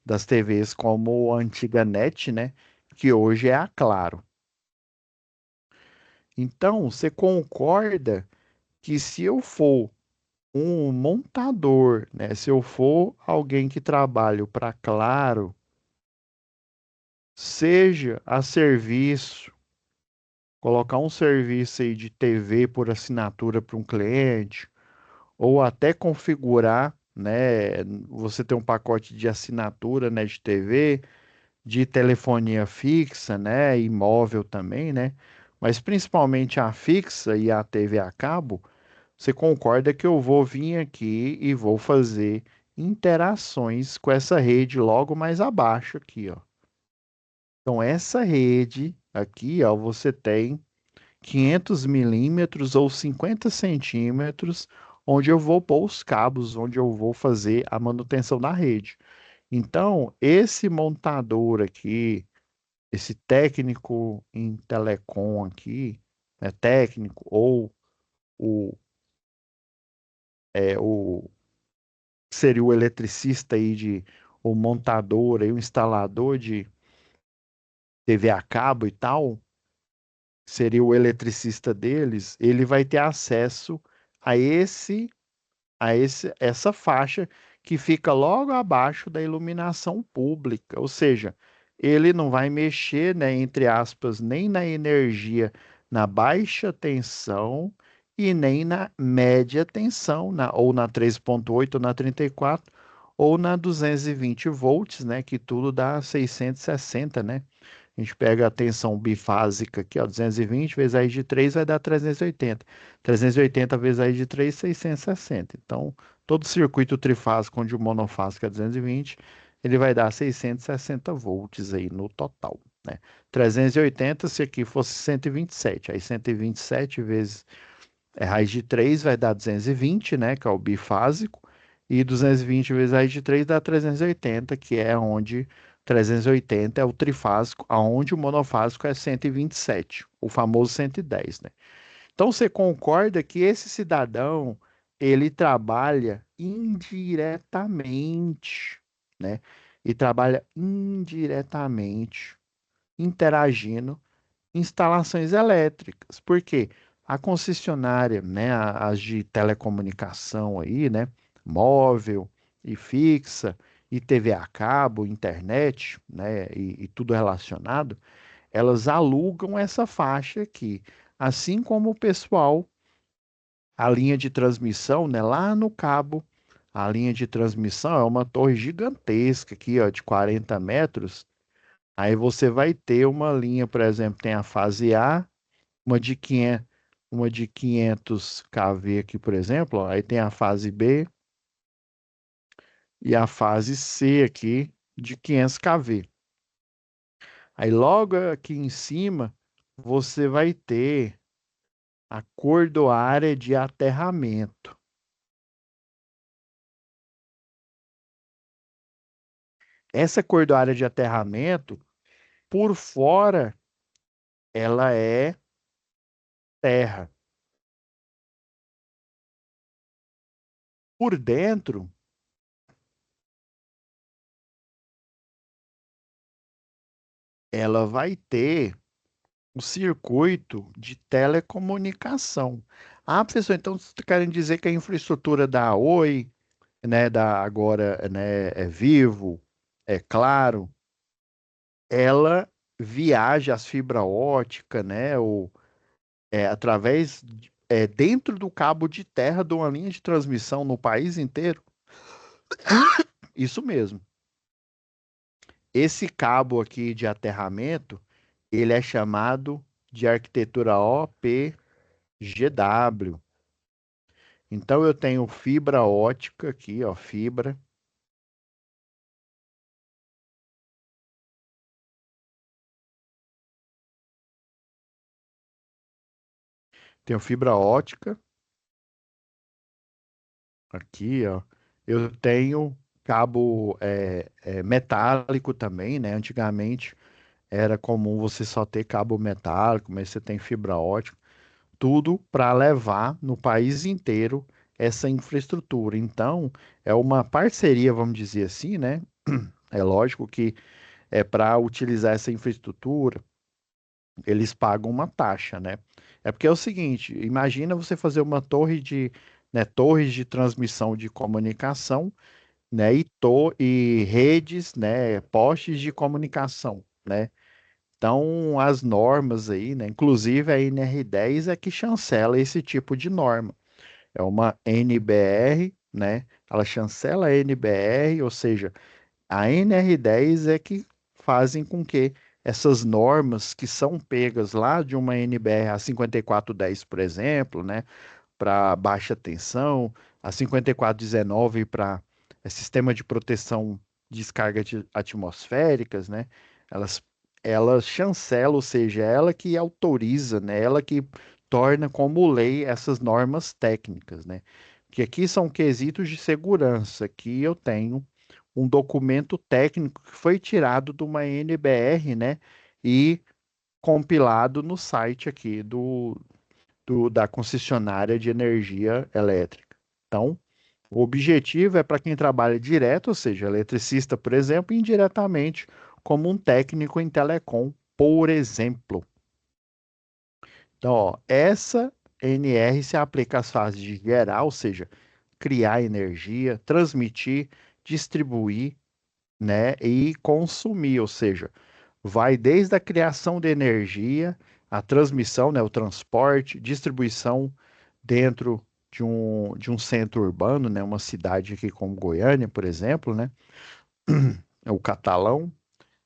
Das TVs como a antiga NET, né? Que hoje é a Claro. Então, você concorda que se eu for um montador, né, se eu for alguém que trabalha para Claro, seja a serviço, colocar um serviço aí de TV por assinatura para um cliente, ou até configurar, né, você tem um pacote de assinatura, né, de TV, de telefonia fixa, né, e móvel também, né, mas principalmente a fixa e a TV a cabo, você concorda que eu vou vir aqui e vou fazer interações com essa rede logo mais abaixo aqui, ó. Então, essa rede aqui, ó, você tem 500 milímetros ou 50 centímetros, onde eu vou pôr os cabos, onde eu vou fazer a manutenção da rede. Então, esse montador aqui, esse técnico em telecom aqui, né, técnico ou o, o seria o eletricista aí de o montador aí, o instalador de TV a cabo e tal, seria o eletricista deles, ele vai ter acesso a essa faixa que fica logo abaixo da iluminação pública, ou seja, ele não vai mexer, né, entre aspas, nem na energia na baixa tensão e nem na média tensão, ou na 3.8 ou na 34 ou na 220 volts, né, que tudo dá 660, né? A gente pega a tensão bifásica aqui, ó, 220 vezes raiz de 3 vai dar 380. 380 vezes raiz de 3, 660. Então, todo circuito trifásico onde o monofásico é 220, ele vai dar 660 volts aí no total, né? 380 se aqui fosse 127. Aí 127 vezes raiz de 3 vai dar 220, né, que é o bifásico, e 220 vezes raiz de 3 dá 380, que é onde 380 é o trifásico, aonde o monofásico é 127, o famoso 110, né? Então você concorda que esse cidadão, ele trabalha indiretamente, né? E trabalha indiretamente, interagindo instalações elétricas. Por quê? A concessionária, né, as de telecomunicação aí, né, móvel e fixa, e TV a cabo, internet, né, e tudo relacionado, elas alugam essa faixa aqui. Assim como o pessoal, a linha de transmissão, né, lá no cabo, a linha de transmissão é uma torre gigantesca aqui, ó, de 40 metros. Aí você vai ter uma linha, por exemplo, tem a fase A, uma de 500, uma de 500 kV aqui, por exemplo, ó. Aí tem a fase B e a fase C aqui de 500 kV. Aí logo aqui em cima você vai ter a cordoária de aterramento. Essa cordoária de aterramento, por fora, ela é terra. Por dentro, ela vai ter o circuito de telecomunicação. Ah, professor, então vocês querem dizer que a infraestrutura da Oi, né, da agora, né, é Vivo, é Claro, ela viaja as fibra ótica, né, ou através dentro do cabo de terra de uma linha de transmissão no país inteiro? Isso mesmo. Esse cabo aqui de aterramento, ele é chamado de arquitetura OPGW. Então eu tenho fibra ótica aqui, ó, fibra. Tenho fibra ótica aqui, ó. Eu tenho cabo metálico também, né? Antigamente era comum você só ter cabo metálico, mas você tem fibra ótica. Tudo para levar no país inteiro essa infraestrutura. Então, é uma parceria, vamos dizer assim, né? É lógico que é para utilizar essa infraestrutura eles pagam uma taxa, né? É porque é o seguinte, imagina você fazer uma torre de, né, torres de transmissão de comunicação, né, e redes, né, postes de comunicação, né? Então, as normas aí, né, inclusive a NR10 é que chancela esse tipo de norma. É uma NBR, né? Ela chancela a NBR, ou seja, a NR10 é que fazem com que essas normas que são pegas lá de uma NBR a 5410, por exemplo, né, para baixa tensão, a 5419 para sistema de proteção de descargas atmosféricas, né, elas, elas chancelam, ou seja, ela que autoriza, né, ela que torna como lei essas normas técnicas, né, que aqui são quesitos de segurança, que eu tenho um documento técnico que foi tirado de uma NBR, né? E compilado no site aqui da concessionária de energia elétrica. Então, o objetivo é para quem trabalha direto, ou seja, eletricista, por exemplo, e indiretamente, como um técnico em telecom, por exemplo. Então, ó, essa NR se aplica às fases de gerar, ou seja, criar energia, transmitir, distribuir, né, e consumir, ou seja, vai desde a criação de energia, a transmissão, né, o transporte, distribuição dentro de um centro urbano, né, uma cidade aqui como Goiânia, por exemplo, né, o Catalão,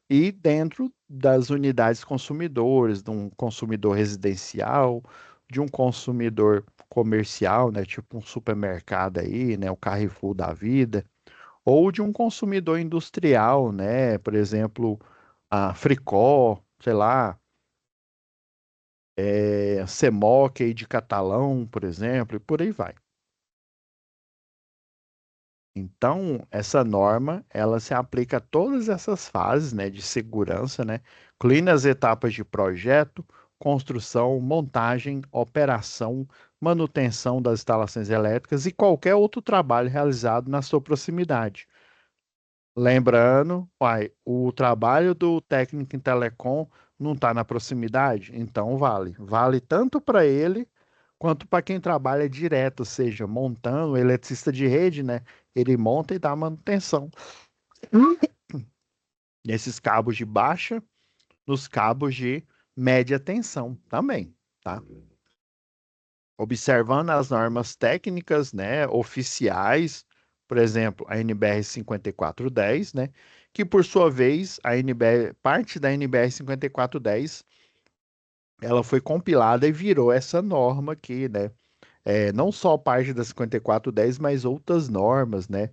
e dentro das unidades consumidores, de um consumidor residencial, de um consumidor comercial, né, tipo um supermercado aí, né, o Carrefour da vida, ou de um consumidor industrial, né? Por exemplo, a Fricó, sei lá, Semoc aí de Catalão, por exemplo, e por aí vai. Então, essa norma, ela se aplica a todas essas fases, né, de segurança, né, incluindo as etapas de projeto, construção, montagem, operação, manutenção das instalações elétricas e qualquer outro trabalho realizado na sua proximidade. Lembrando, pai, o trabalho do técnico em telecom não está na proximidade, então vale. Vale tanto para ele quanto para quem trabalha direto, ou seja, montando, o eletricista de rede, né? Ele monta e dá manutenção nesses cabos de baixa, nos cabos de média tensão também, tá? Observando as normas técnicas, né, oficiais, por exemplo, a NBR 5410, né, que por sua vez, a NBR, parte da NBR 5410, ela foi compilada e virou essa norma aqui, né? Não só parte da 5410, mas outras normas, né?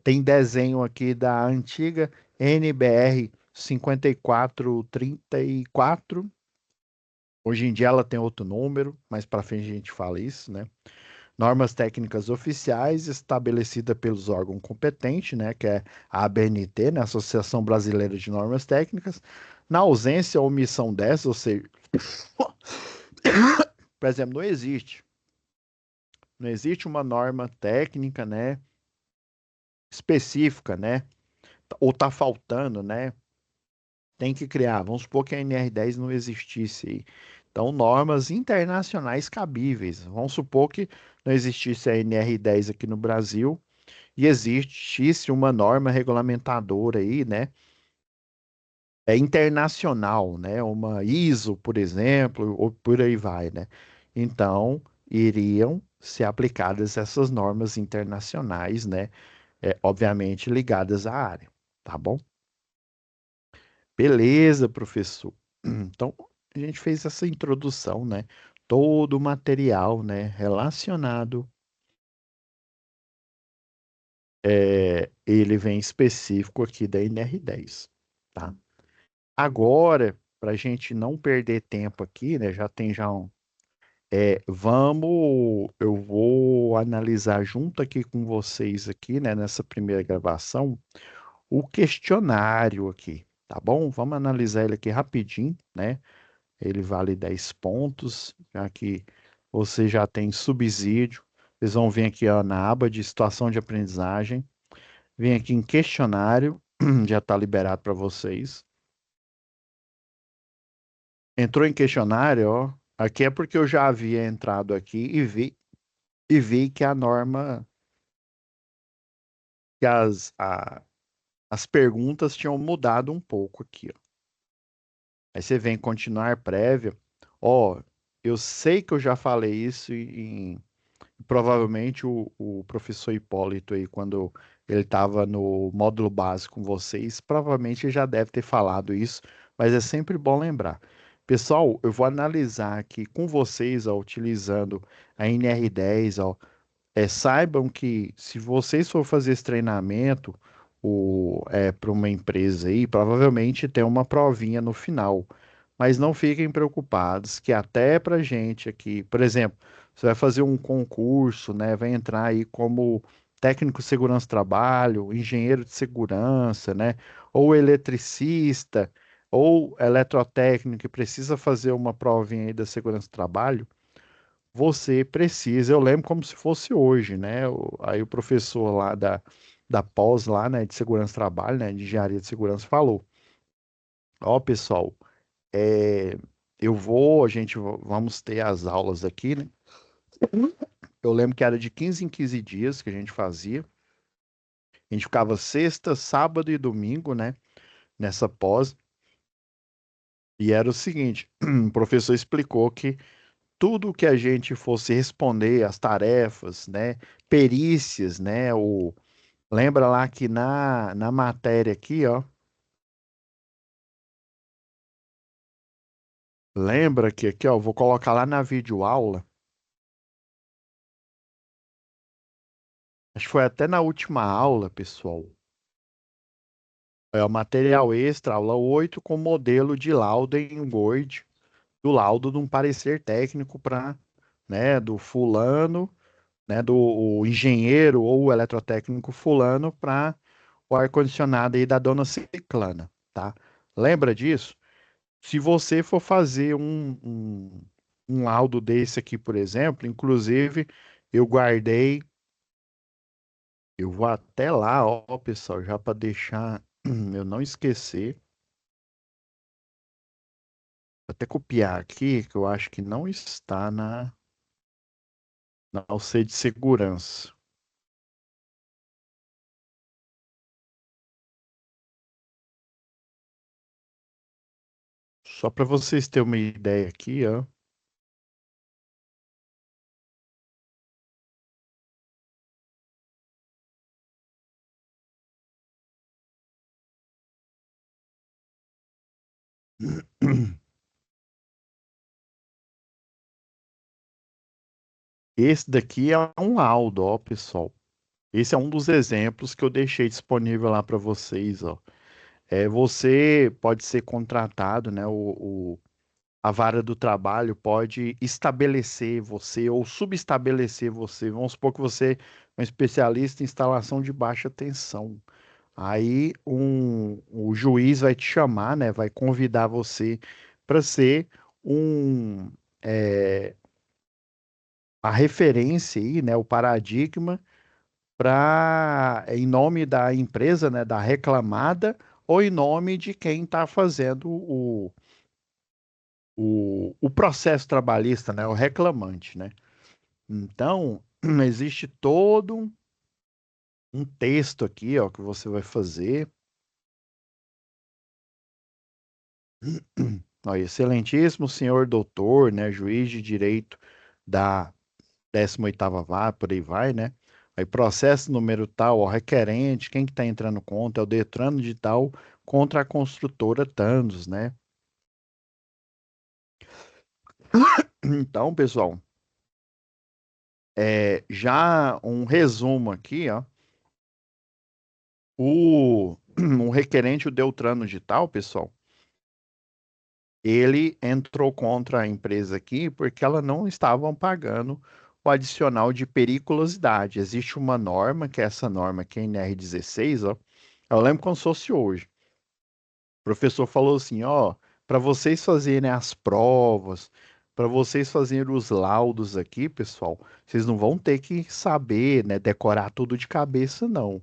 Tem desenho aqui da antiga NBR 5434. Hoje em dia ela tem outro número, mas para frente a gente fala isso, né? Normas técnicas oficiais estabelecida pelos órgãos competentes, né, que é a ABNT, né, Associação Brasileira de Normas Técnicas. Na ausência ou omissão dessas, ou seja, por exemplo, não existe uma norma técnica, né, específica, né, ou tá faltando, né, tem que criar. Vamos supor que a NR10 não existisse aí. Então, normas internacionais cabíveis. Vamos supor que não existisse a NR10 aqui no Brasil e existisse uma norma regulamentadora aí, né? Internacional, né? Uma ISO, por exemplo, ou por aí vai, né? Então, iriam ser aplicadas essas normas internacionais, né? Obviamente ligadas à área, tá bom? Beleza, professor. Então, a gente fez essa introdução, né? Todo o material, né, relacionado, ele vem específico aqui da NR10, tá? Agora, para a gente não perder tempo aqui, né? Já tem já um. Eu vou analisar junto aqui com vocês aqui, né? Nessa primeira gravação, o questionário aqui, tá bom? Vamos analisar ele aqui rapidinho, né? Ele vale 10 pontos, já que você já tem subsídio. Vocês vão vir aqui, ó, na aba de situação de aprendizagem. Vem aqui em questionário, já está liberado para vocês. Entrou em questionário, ó. Aqui é porque eu já havia entrado aqui e vi que a norma, que as perguntas tinham mudado um pouco aqui, ó. Aí você vem continuar prévia. Ó, eu sei que eu já falei isso em provavelmente o professor Hipólito aí, quando ele estava no módulo básico com vocês, provavelmente ele já deve ter falado isso, mas é sempre bom lembrar. Pessoal, eu vou analisar aqui com vocês, ó, utilizando a NR10, ó, saibam que se vocês for fazer esse treinamento para uma empresa aí, provavelmente tem uma provinha no final. Mas não fiquem preocupados, que até para gente aqui, por exemplo, você vai fazer um concurso, né? Vai entrar aí como técnico de segurança do trabalho, engenheiro de segurança, né? Ou eletricista, ou eletrotécnico que precisa fazer uma provinha aí da segurança do trabalho. Você precisa, eu lembro como se fosse hoje, né? Aí o professor lá da pós lá, né, de segurança do trabalho, né, de engenharia de segurança, falou: Ó, pessoal, é, a gente vamos ter as aulas aqui, né? Eu lembro que era de 15 em 15 dias que a gente fazia. A gente ficava sexta, sábado e domingo, né, nessa pós. E era o seguinte, o professor explicou que tudo que a gente fosse responder, as tarefas, né, perícias, né, lembra lá que na matéria aqui, ó, lembra que aqui, ó, vou colocar lá na videoaula, acho que foi até na última aula, pessoal. É o material extra, aula 8 com modelo de laudo em Word, do laudo de um parecer técnico para, né, do fulano, né, do o engenheiro ou o eletrotécnico fulano para o ar-condicionado aí da dona Ciclana, tá? Lembra disso? Se você for fazer um laudo desse aqui, por exemplo, inclusive eu guardei, eu vou até lá, ó, pessoal, já para deixar eu não esquecer, vou até copiar aqui, que eu acho que não está na OC de segurança. Só para vocês terem uma ideia aqui, ó. Esse daqui é um laudo, ó, pessoal. Esse é um dos exemplos que eu deixei disponível lá para vocês, ó. Você pode ser contratado, né? A vara do trabalho pode estabelecer você ou subestabelecer você. Vamos supor que você é um especialista em instalação de baixa tensão. Aí o juiz vai te chamar, né? Vai convidar você para ser um, é, a referência aí, né? O paradigma para, em nome da empresa, né? Da reclamada ou em nome de quem está fazendo o processo trabalhista, né? O reclamante, né? Então, existe todo um texto aqui, ó, que você vai fazer. Ó, excelentíssimo senhor doutor, né? Juiz de direito da 18ª vara, por aí vai, né? Aí processo número tal, ó, requerente, quem que tá entrando contra? É o Detran de tal contra a construtora Tandos, né? Então, pessoal, já um resumo aqui, ó. Um requerente, o Deltrano de tal, pessoal, ele entrou contra a empresa aqui porque ela não estavam pagando o adicional de periculosidade. Existe uma norma, que é essa norma aqui, NR16, ó. Eu lembro como se fosse hoje. O professor falou assim, ó, para vocês fazerem as provas, para vocês fazerem os laudos aqui, pessoal, vocês não vão ter que saber, né, decorar tudo de cabeça, não.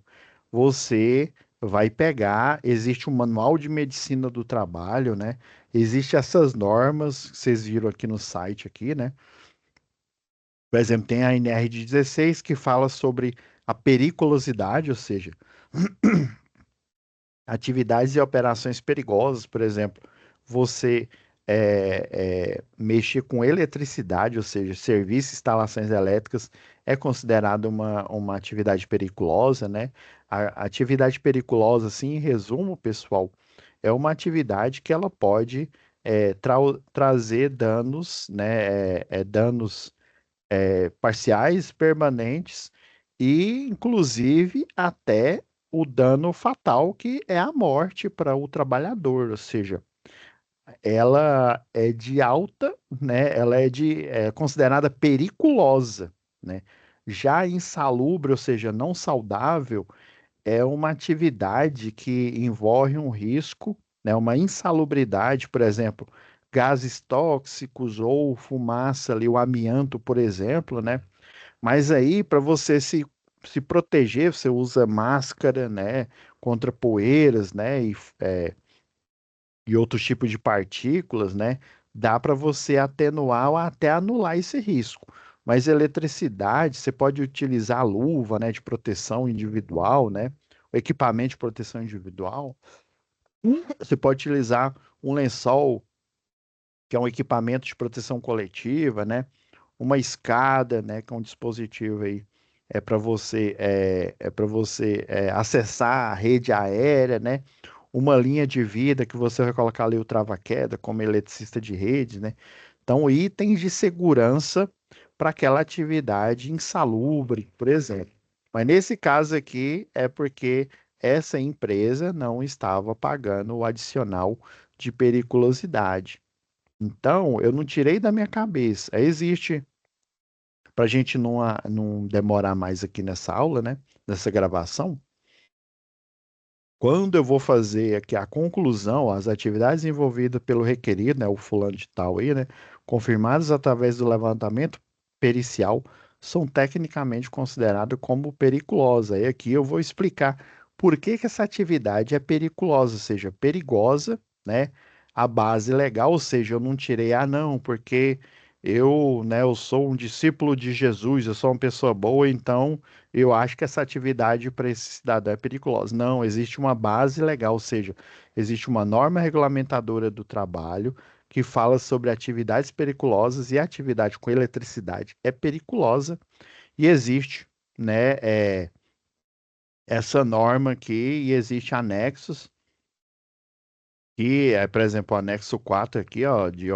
Você vai pegar, existe um manual de medicina do trabalho, né, Existem essas normas que vocês viram aqui no site aqui, né? Por exemplo, tem a NR16 que fala sobre a periculosidade, ou seja, atividades e operações perigosas, por exemplo, você mexer com eletricidade, ou seja, serviços e instalações elétricas, é considerado uma atividade periculosa, né? A atividade periculosa, assim, em resumo, pessoal, é uma atividade que ela pode trazer danos, né? Danos parciais, permanentes e, inclusive, até o dano fatal, que é a morte para o trabalhador, ou seja, ela é de alta, né? Ela é considerada periculosa, né? Já insalubre, ou seja, não saudável, é uma atividade que envolve um risco, né? Uma insalubridade, por exemplo, gases tóxicos ou fumaça ali, o amianto, por exemplo, né? Mas aí, para você se proteger, você usa máscara, né, contra poeiras, né, e outros tipos de partículas, né? Dá para você atenuar ou até anular esse risco. Mas eletricidade, você pode utilizar a luva, né, de proteção individual, né, o equipamento de proteção individual. Você pode utilizar um lençol, que é um equipamento de proteção coletiva, né? Uma escada, né, que é um dispositivo aí para você acessar a rede aérea, né? Uma linha de vida que você vai colocar ali o trava-queda como eletricista de rede, né? Então, itens de segurança para aquela atividade insalubre, por exemplo. Mas nesse caso aqui é porque essa empresa não estava pagando o adicional de periculosidade. Então, eu não tirei da minha cabeça. Existe, para a gente não demorar mais aqui nessa aula, né? Nessa gravação, quando eu vou fazer aqui a conclusão, as atividades envolvidas pelo requerido, né, o fulano de tal aí, né, confirmadas através do levantamento pericial, são tecnicamente consideradas como periculosas. E aqui eu vou explicar por que que essa atividade é periculosa, ou seja, perigosa, né, a base legal, ou seja, eu não tirei, não, porque eu sou um discípulo de Jesus, eu sou uma pessoa boa, então eu acho que essa atividade para esse cidadão é periculosa. Não, existe uma base legal, ou seja, existe uma norma regulamentadora do trabalho que fala sobre atividades periculosas e a atividade com eletricidade é periculosa e existe, né, essa norma aqui e existe anexos que é, por exemplo, o anexo 4 aqui, ó, de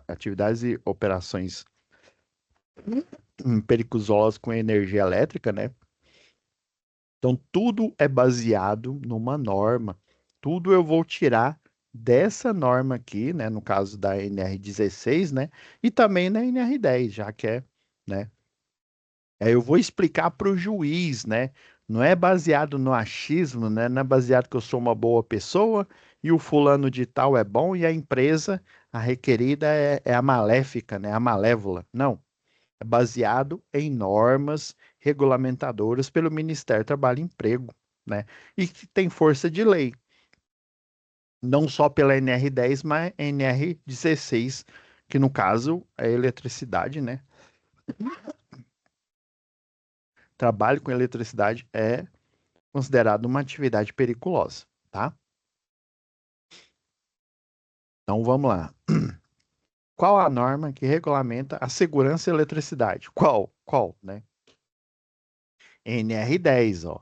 atividades e operações periculosas com energia elétrica, né? Então, tudo é baseado numa norma. Tudo eu vou tirar dessa norma aqui, né? No caso da NR16, né? E também na NR10, já que é, né? Aí eu vou explicar para o juiz, né? Não é baseado no achismo, né? Não é baseado que eu sou uma boa pessoa e o fulano de tal é bom e a empresa, a requerida, é a maléfica, né? A malévola. Não. É baseado em normas regulamentadoras pelo Ministério do Trabalho e Emprego, né? E que tem força de lei, não só pela NR10, mas NR16, que no caso é eletricidade, né? Trabalho com eletricidade é considerado uma atividade periculosa, tá? Então vamos lá. Qual a norma que regulamenta a segurança e eletricidade? Qual, né? NR10, ó.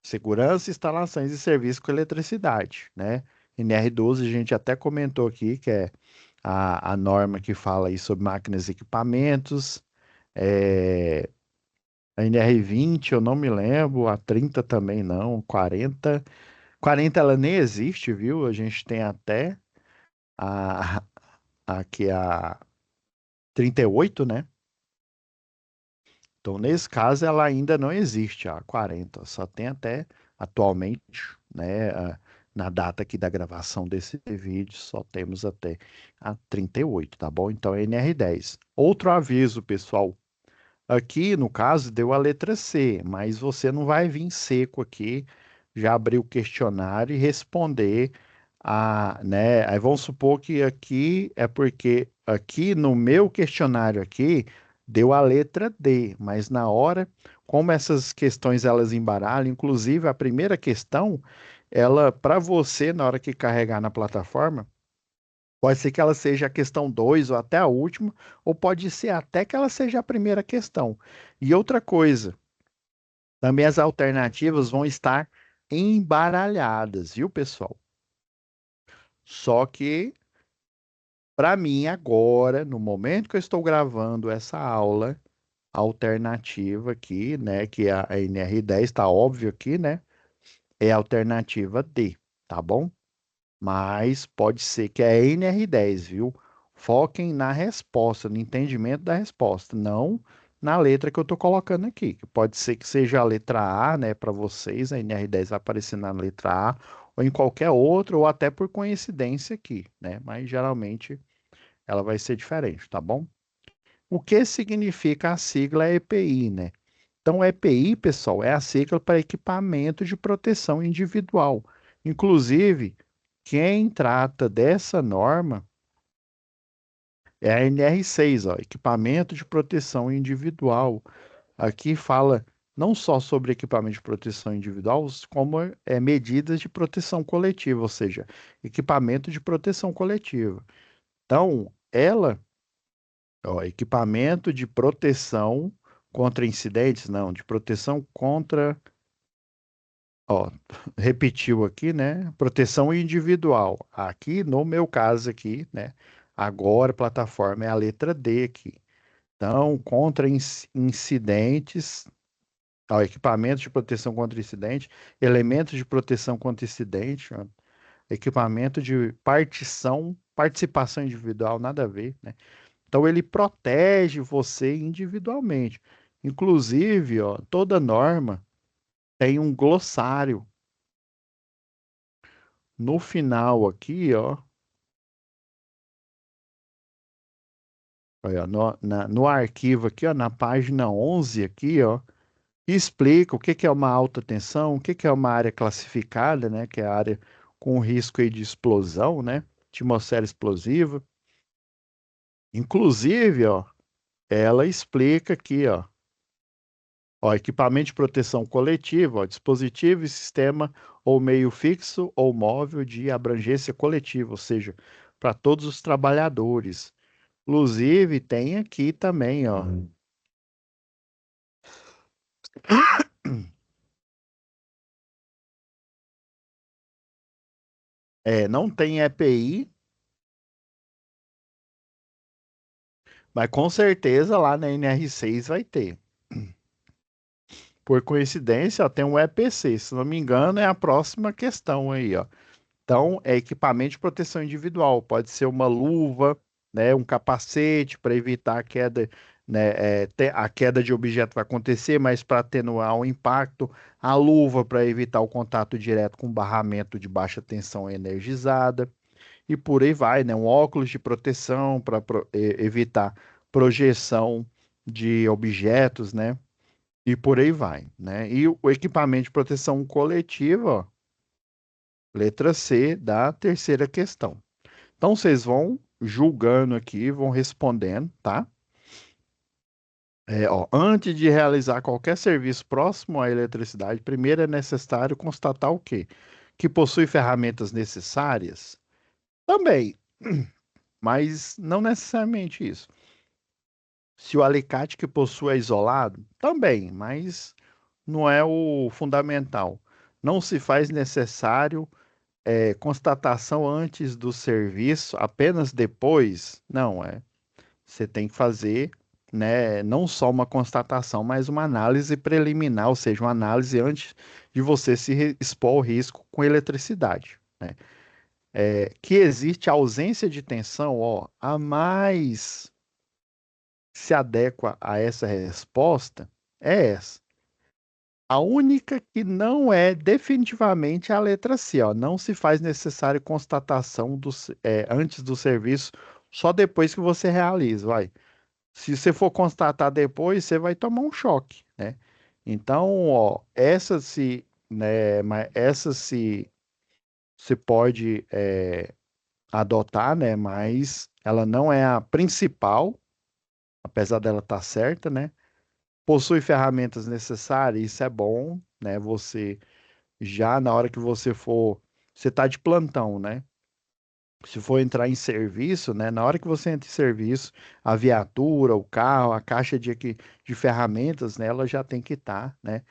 Segurança, instalações e serviços com eletricidade, né? NR12 a gente até comentou aqui, que é a norma que fala aí sobre máquinas e equipamentos. É, a NR20 eu não me lembro, a 30 também não, 40 ela nem existe, viu? A gente tem até a, aqui a 38, né? Então, nesse caso, ela ainda não existe, a 40, só tem até atualmente, né, na data aqui da gravação desse vídeo, só temos até a 38, tá bom? Então, é NR10. Outro aviso, pessoal, aqui no caso deu a letra C, mas você não vai vir seco aqui, já abrir o questionário e responder Aí vamos supor que aqui é porque aqui no meu questionário aqui deu a letra D, mas na hora, como essas questões elas embaralham, inclusive a primeira questão, ela para você na hora que carregar na plataforma, pode ser que ela seja a questão 2 ou até a última, ou pode ser até que ela seja a primeira questão. E outra coisa, também as alternativas vão estar embaralhadas, viu, pessoal? Só que para mim, agora, no momento que eu estou gravando essa aula alternativa aqui, né, que é a NR10 está óbvio aqui, né, é a alternativa D, tá bom? Mas pode ser que é a NR10, viu? Foquem na resposta, no entendimento da resposta, não na letra que eu estou colocando aqui. Que pode ser que seja a letra A, né, para vocês, a NR10 vai aparecer na letra A, ou em qualquer outra, ou até por coincidência aqui, né? Mas geralmente ela vai ser diferente, tá bom? O que significa a sigla EPI, né? Então, EPI, pessoal, é a sigla para equipamento de proteção individual. Inclusive, quem trata dessa norma é a NR6, ó, equipamento de proteção individual. Aqui fala não só sobre equipamento de proteção individual, como medidas de proteção coletiva, ou seja, equipamento de proteção coletiva. Então, ela ó, equipamento de proteção contra incidentes, não, de proteção contra, ó, repetiu aqui, né? Proteção individual. Aqui, no meu caso aqui, né? Agora a plataforma é a letra D aqui. Então, contra incidentes, ó, equipamentos de proteção contra incidente, elementos de proteção contra incidente, ó, equipamento de participação individual, nada a ver, né? Então ele protege você individualmente. Inclusive, ó, toda norma tem um glossário no final aqui, ó, olha, no arquivo aqui, ó, na página 11 aqui, ó, que explica o que que é uma alta tensão, o que que é uma área classificada, né, que é a área com risco aí de explosão, né, atmosfera explosiva. Inclusive, ó, ela explica aqui, ó, equipamento de proteção coletiva, ó, dispositivo e sistema ou meio fixo ou móvel de abrangência coletiva, ou seja, para todos os trabalhadores. Inclusive, tem aqui também, ó, não tem EPI, mas com certeza lá na NR6 vai ter. Por coincidência, ó, tem um EPC, se não me engano, é a próxima questão aí, ó. Então, é equipamento de proteção individual. Pode ser uma luva, né, um capacete para evitar a queda, né, a queda de objeto vai acontecer, mas para atenuar o impacto, a luva para evitar o contato direto com barramento de baixa tensão energizada e por aí vai, né? Um óculos de proteção para evitar projeção de objetos, né? E por aí vai, né? E o equipamento de proteção coletiva, ó, letra C da terceira questão. Então, vocês vão julgando aqui, vão respondendo, tá? Ó, antes de realizar qualquer serviço próximo à eletricidade, primeiro é necessário constatar o quê? Que possui ferramentas necessárias? Também, mas não necessariamente isso. Se o alicate que possui é isolado? Também, mas não é o fundamental. Não se faz necessário constatação antes do serviço, apenas depois? Não, você tem que fazer, né, não só uma constatação, mas uma análise preliminar, ou seja, uma análise antes de você se expor ao risco com eletricidade, né? Que existe ausência de tensão, ó, a mais se adequa a essa resposta é essa. A única que não é definitivamente é a letra C, ó. Não se faz necessário constatação antes do serviço, só depois que você realiza, vai. Se você for constatar depois, você vai tomar um choque, né? Então, ó, essa se você pode adotar, né? Mas ela não é a principal, apesar dela estar certa, né? Possui ferramentas necessárias, isso é bom, né? Você já na hora que você está de plantão, né? Se for entrar em serviço, né? Na hora que você entra em serviço, a viatura, o carro, a caixa de ferramentas, né? Ela já tem que estar, né?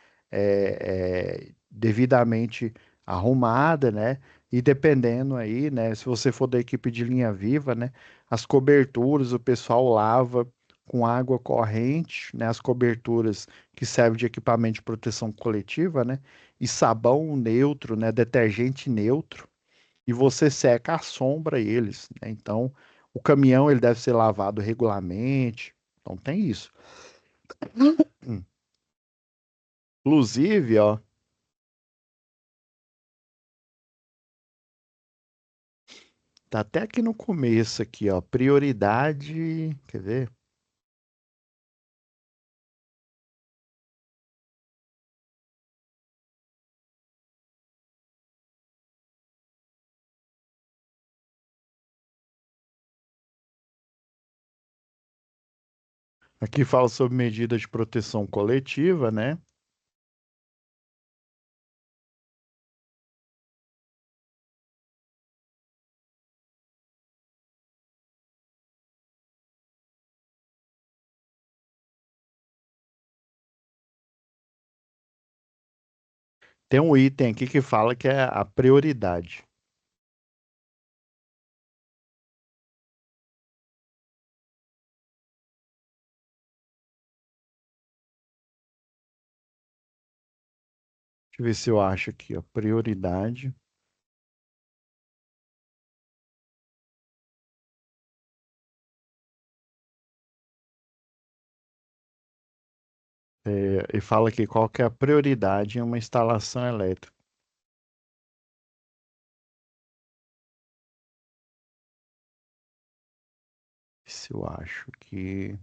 Devidamente arrumada, né? E dependendo aí, né? Se você for da equipe de linha viva, né? As coberturas o pessoal lava com água corrente, né? As coberturas que servem de equipamento de proteção coletiva, né? E sabão neutro, né? Detergente neutro e você seca a sombra eles, né? Então, o caminhão ele deve ser lavado regularmente. Então tem isso. Hum. Inclusive, ó, tá até aqui no começo aqui, ó, prioridade, quer ver? Aqui fala sobre medidas de proteção coletiva, né? Tem um item aqui que fala que é a prioridade. Deixa eu ver se eu acho aqui, ó, prioridade. E fala aqui qual que é a prioridade em uma instalação elétrica. Se eu acho que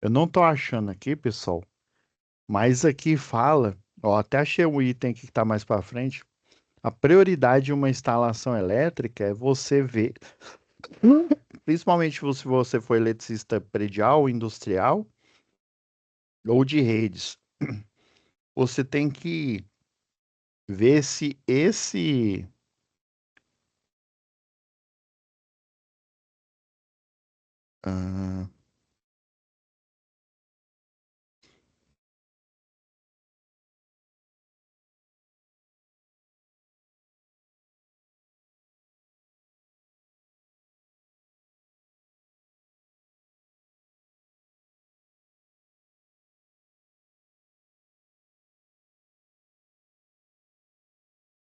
eu não tô achando aqui, pessoal. Mas aqui fala, ó, até achei um item aqui que está mais para frente. A prioridade de uma instalação elétrica é você ver, principalmente se você for eletricista predial, industrial ou de redes, você tem que ver se esse. ah,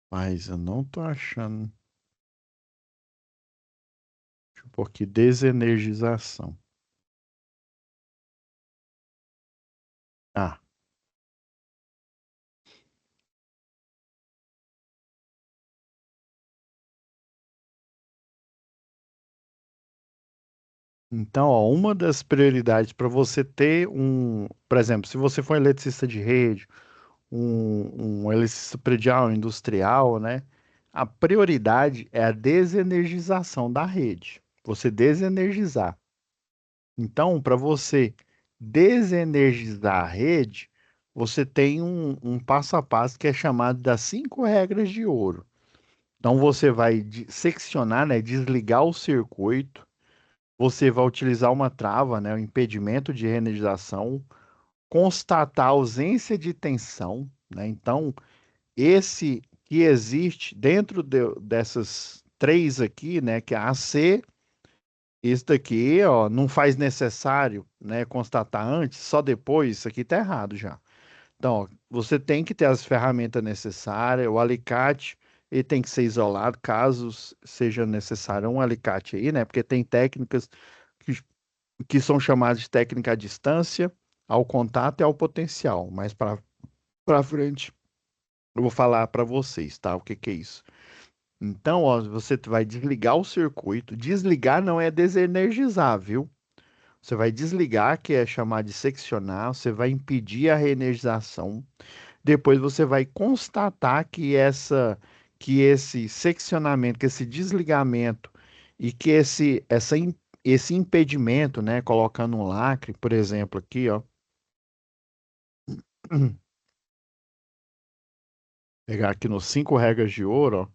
mas eu não tô achando. Deixa eu pôr aqui, desenergização. Ah, então, ó, uma das prioridades para você ter por exemplo, se você for eletricista de rede, um eletricista predial, industrial, né? A prioridade é a desenergização da rede. Você desenergizar. Então, para você desenergizar a rede, você tem um passo a passo que é chamado das 5 regras de ouro. Então, você vai seccionar, né? Desligar o circuito. Você vai utilizar uma trava, né? O impedimento de reenergização. Constatar a ausência de tensão, né? Então, esse que existe dentro dessas três aqui, né, que é a C, esse daqui, ó, não faz necessário, né, constatar antes, só depois, isso aqui tá errado já. Então, ó, você tem que ter as ferramentas necessárias, o alicate, ele tem que ser isolado, caso seja necessário um alicate aí, né, porque tem técnicas que são chamadas de técnica à distância, ao contato e ao potencial. Mais para frente, eu vou falar para vocês, tá? O que que é isso? Então, ó, você vai desligar o circuito. Desligar não é desenergizar, viu? Você vai desligar, que é chamar de seccionar, você vai impedir a reenergização. Depois você vai constatar que esse seccionamento, que esse desligamento e que esse impedimento, né, colocando um lacre, por exemplo, aqui, ó, pegar aqui nos 5 regras de ouro, ó,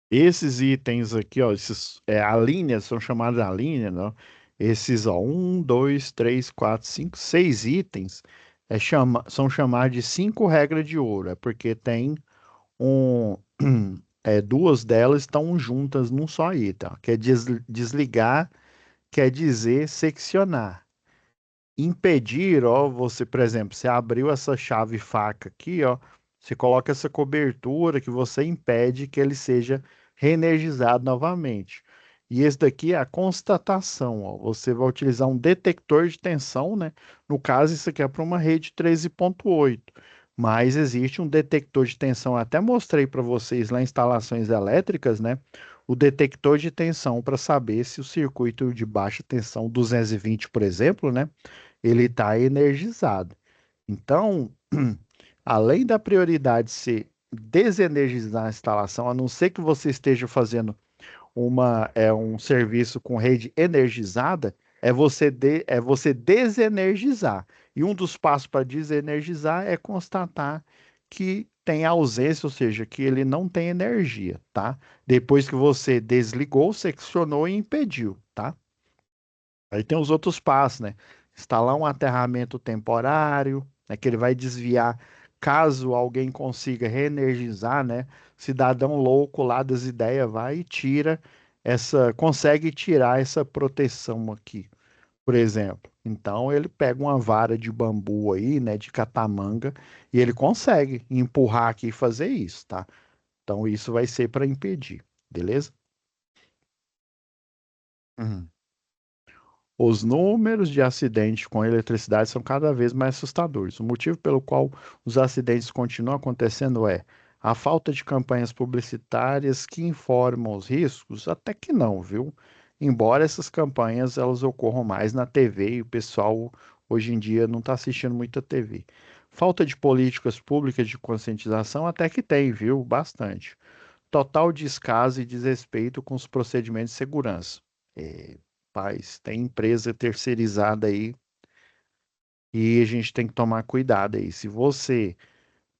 esses itens aqui, ó, a linha, são chamados a linha, né? Esses, ó, 1, 2, 3, 4, 5, 6 itens são chamados de 5 regras de ouro. É porque tem um, duas delas estão juntas num só item. Ó, que é desligar, quer dizer seccionar. Impedir, ó, você, por exemplo, você abriu essa chave faca aqui, ó, você coloca essa cobertura que você impede que ele seja reenergizado novamente. E esse daqui é a constatação, ó. Você vai utilizar um detector de tensão, né? No caso, isso aqui é para uma rede 13.8, mas existe um detector de tensão, eu até mostrei para vocês lá em instalações elétricas, né? O detector de tensão para saber se o circuito de baixa tensão 220, por exemplo, né? Ele está energizado. Então, além da prioridade ser desenergizar a instalação, a não ser que você esteja fazendo um serviço com rede energizada, é você desenergizar. E um dos passos para desenergizar é constatar que tem ausência, ou seja, que ele não tem energia, tá? Depois que você desligou, seccionou e impediu, tá? Aí tem os outros passos, né? Instalar um aterramento temporário, né, que ele vai desviar caso alguém consiga reenergizar, né? Cidadão louco lá das ideias vai e consegue tirar essa proteção aqui, por exemplo. Então ele pega uma vara de bambu aí, né, de catamanga, e ele consegue empurrar aqui e fazer isso, tá? Então isso vai ser para impedir, beleza? Uhum. Os números de acidentes com eletricidade são cada vez mais assustadores. O motivo pelo qual os acidentes continuam acontecendo é a falta de campanhas publicitárias que informam os riscos? Até que não, viu? Embora essas campanhas elas ocorram mais na TV e o pessoal hoje em dia não está assistindo muita TV. Falta de políticas públicas de conscientização? Até que tem, viu? Bastante. Total descaso e desrespeito com os procedimentos de segurança. É, paz, tem empresa terceirizada aí e a gente tem que tomar cuidado aí. Se você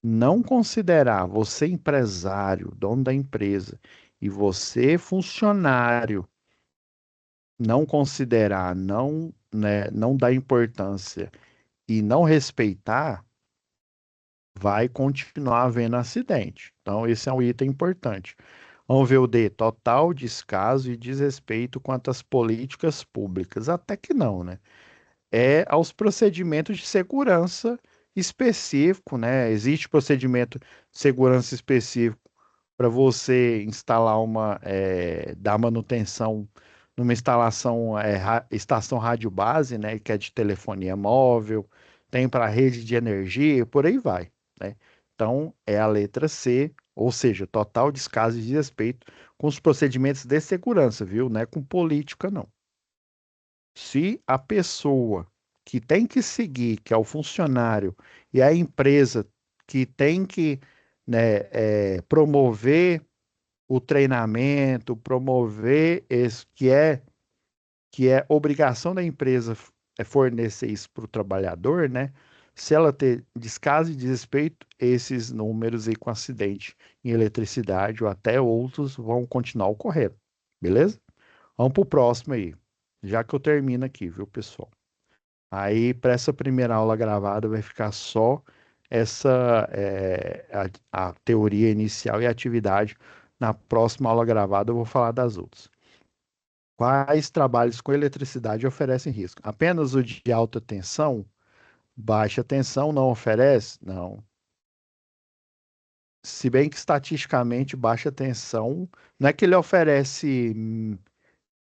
não considerar, você empresário, dono da empresa, e você funcionário, não considerar, não, né, não dar importância e não respeitar, vai continuar havendo acidente. Então, esse é um item importante. Vamos ver o D, total descaso e desrespeito quanto às políticas públicas. Até que não, né? É aos procedimentos de segurança específico, né? Existe procedimento de segurança específico para você instalar dar manutenção numa instalação, estação rádio base, né? Que é de telefonia móvel, tem para rede de energia, e por aí vai, né? Então, é a letra C, ou seja, total descaso e desrespeito com os procedimentos de segurança, viu? Não é com política, não. Se a pessoa que tem que seguir, que é o funcionário, e a empresa que tem que, né, promover o treinamento, promover esse que é obrigação da empresa fornecer isso para o trabalhador, né? Se ela ter descaso e desrespeito, esses números aí com acidente em eletricidade ou até outros vão continuar ocorrendo, beleza? Vamos para o próximo aí, já que eu termino aqui, viu, pessoal? Aí, para essa primeira aula gravada, vai ficar só a teoria inicial e a atividade. Na próxima aula gravada, eu vou falar das outras. Quais trabalhos com eletricidade oferecem risco? Apenas o de alta tensão? Baixa tensão não oferece? Não. Se bem que estatisticamente baixa tensão, não é que ele oferece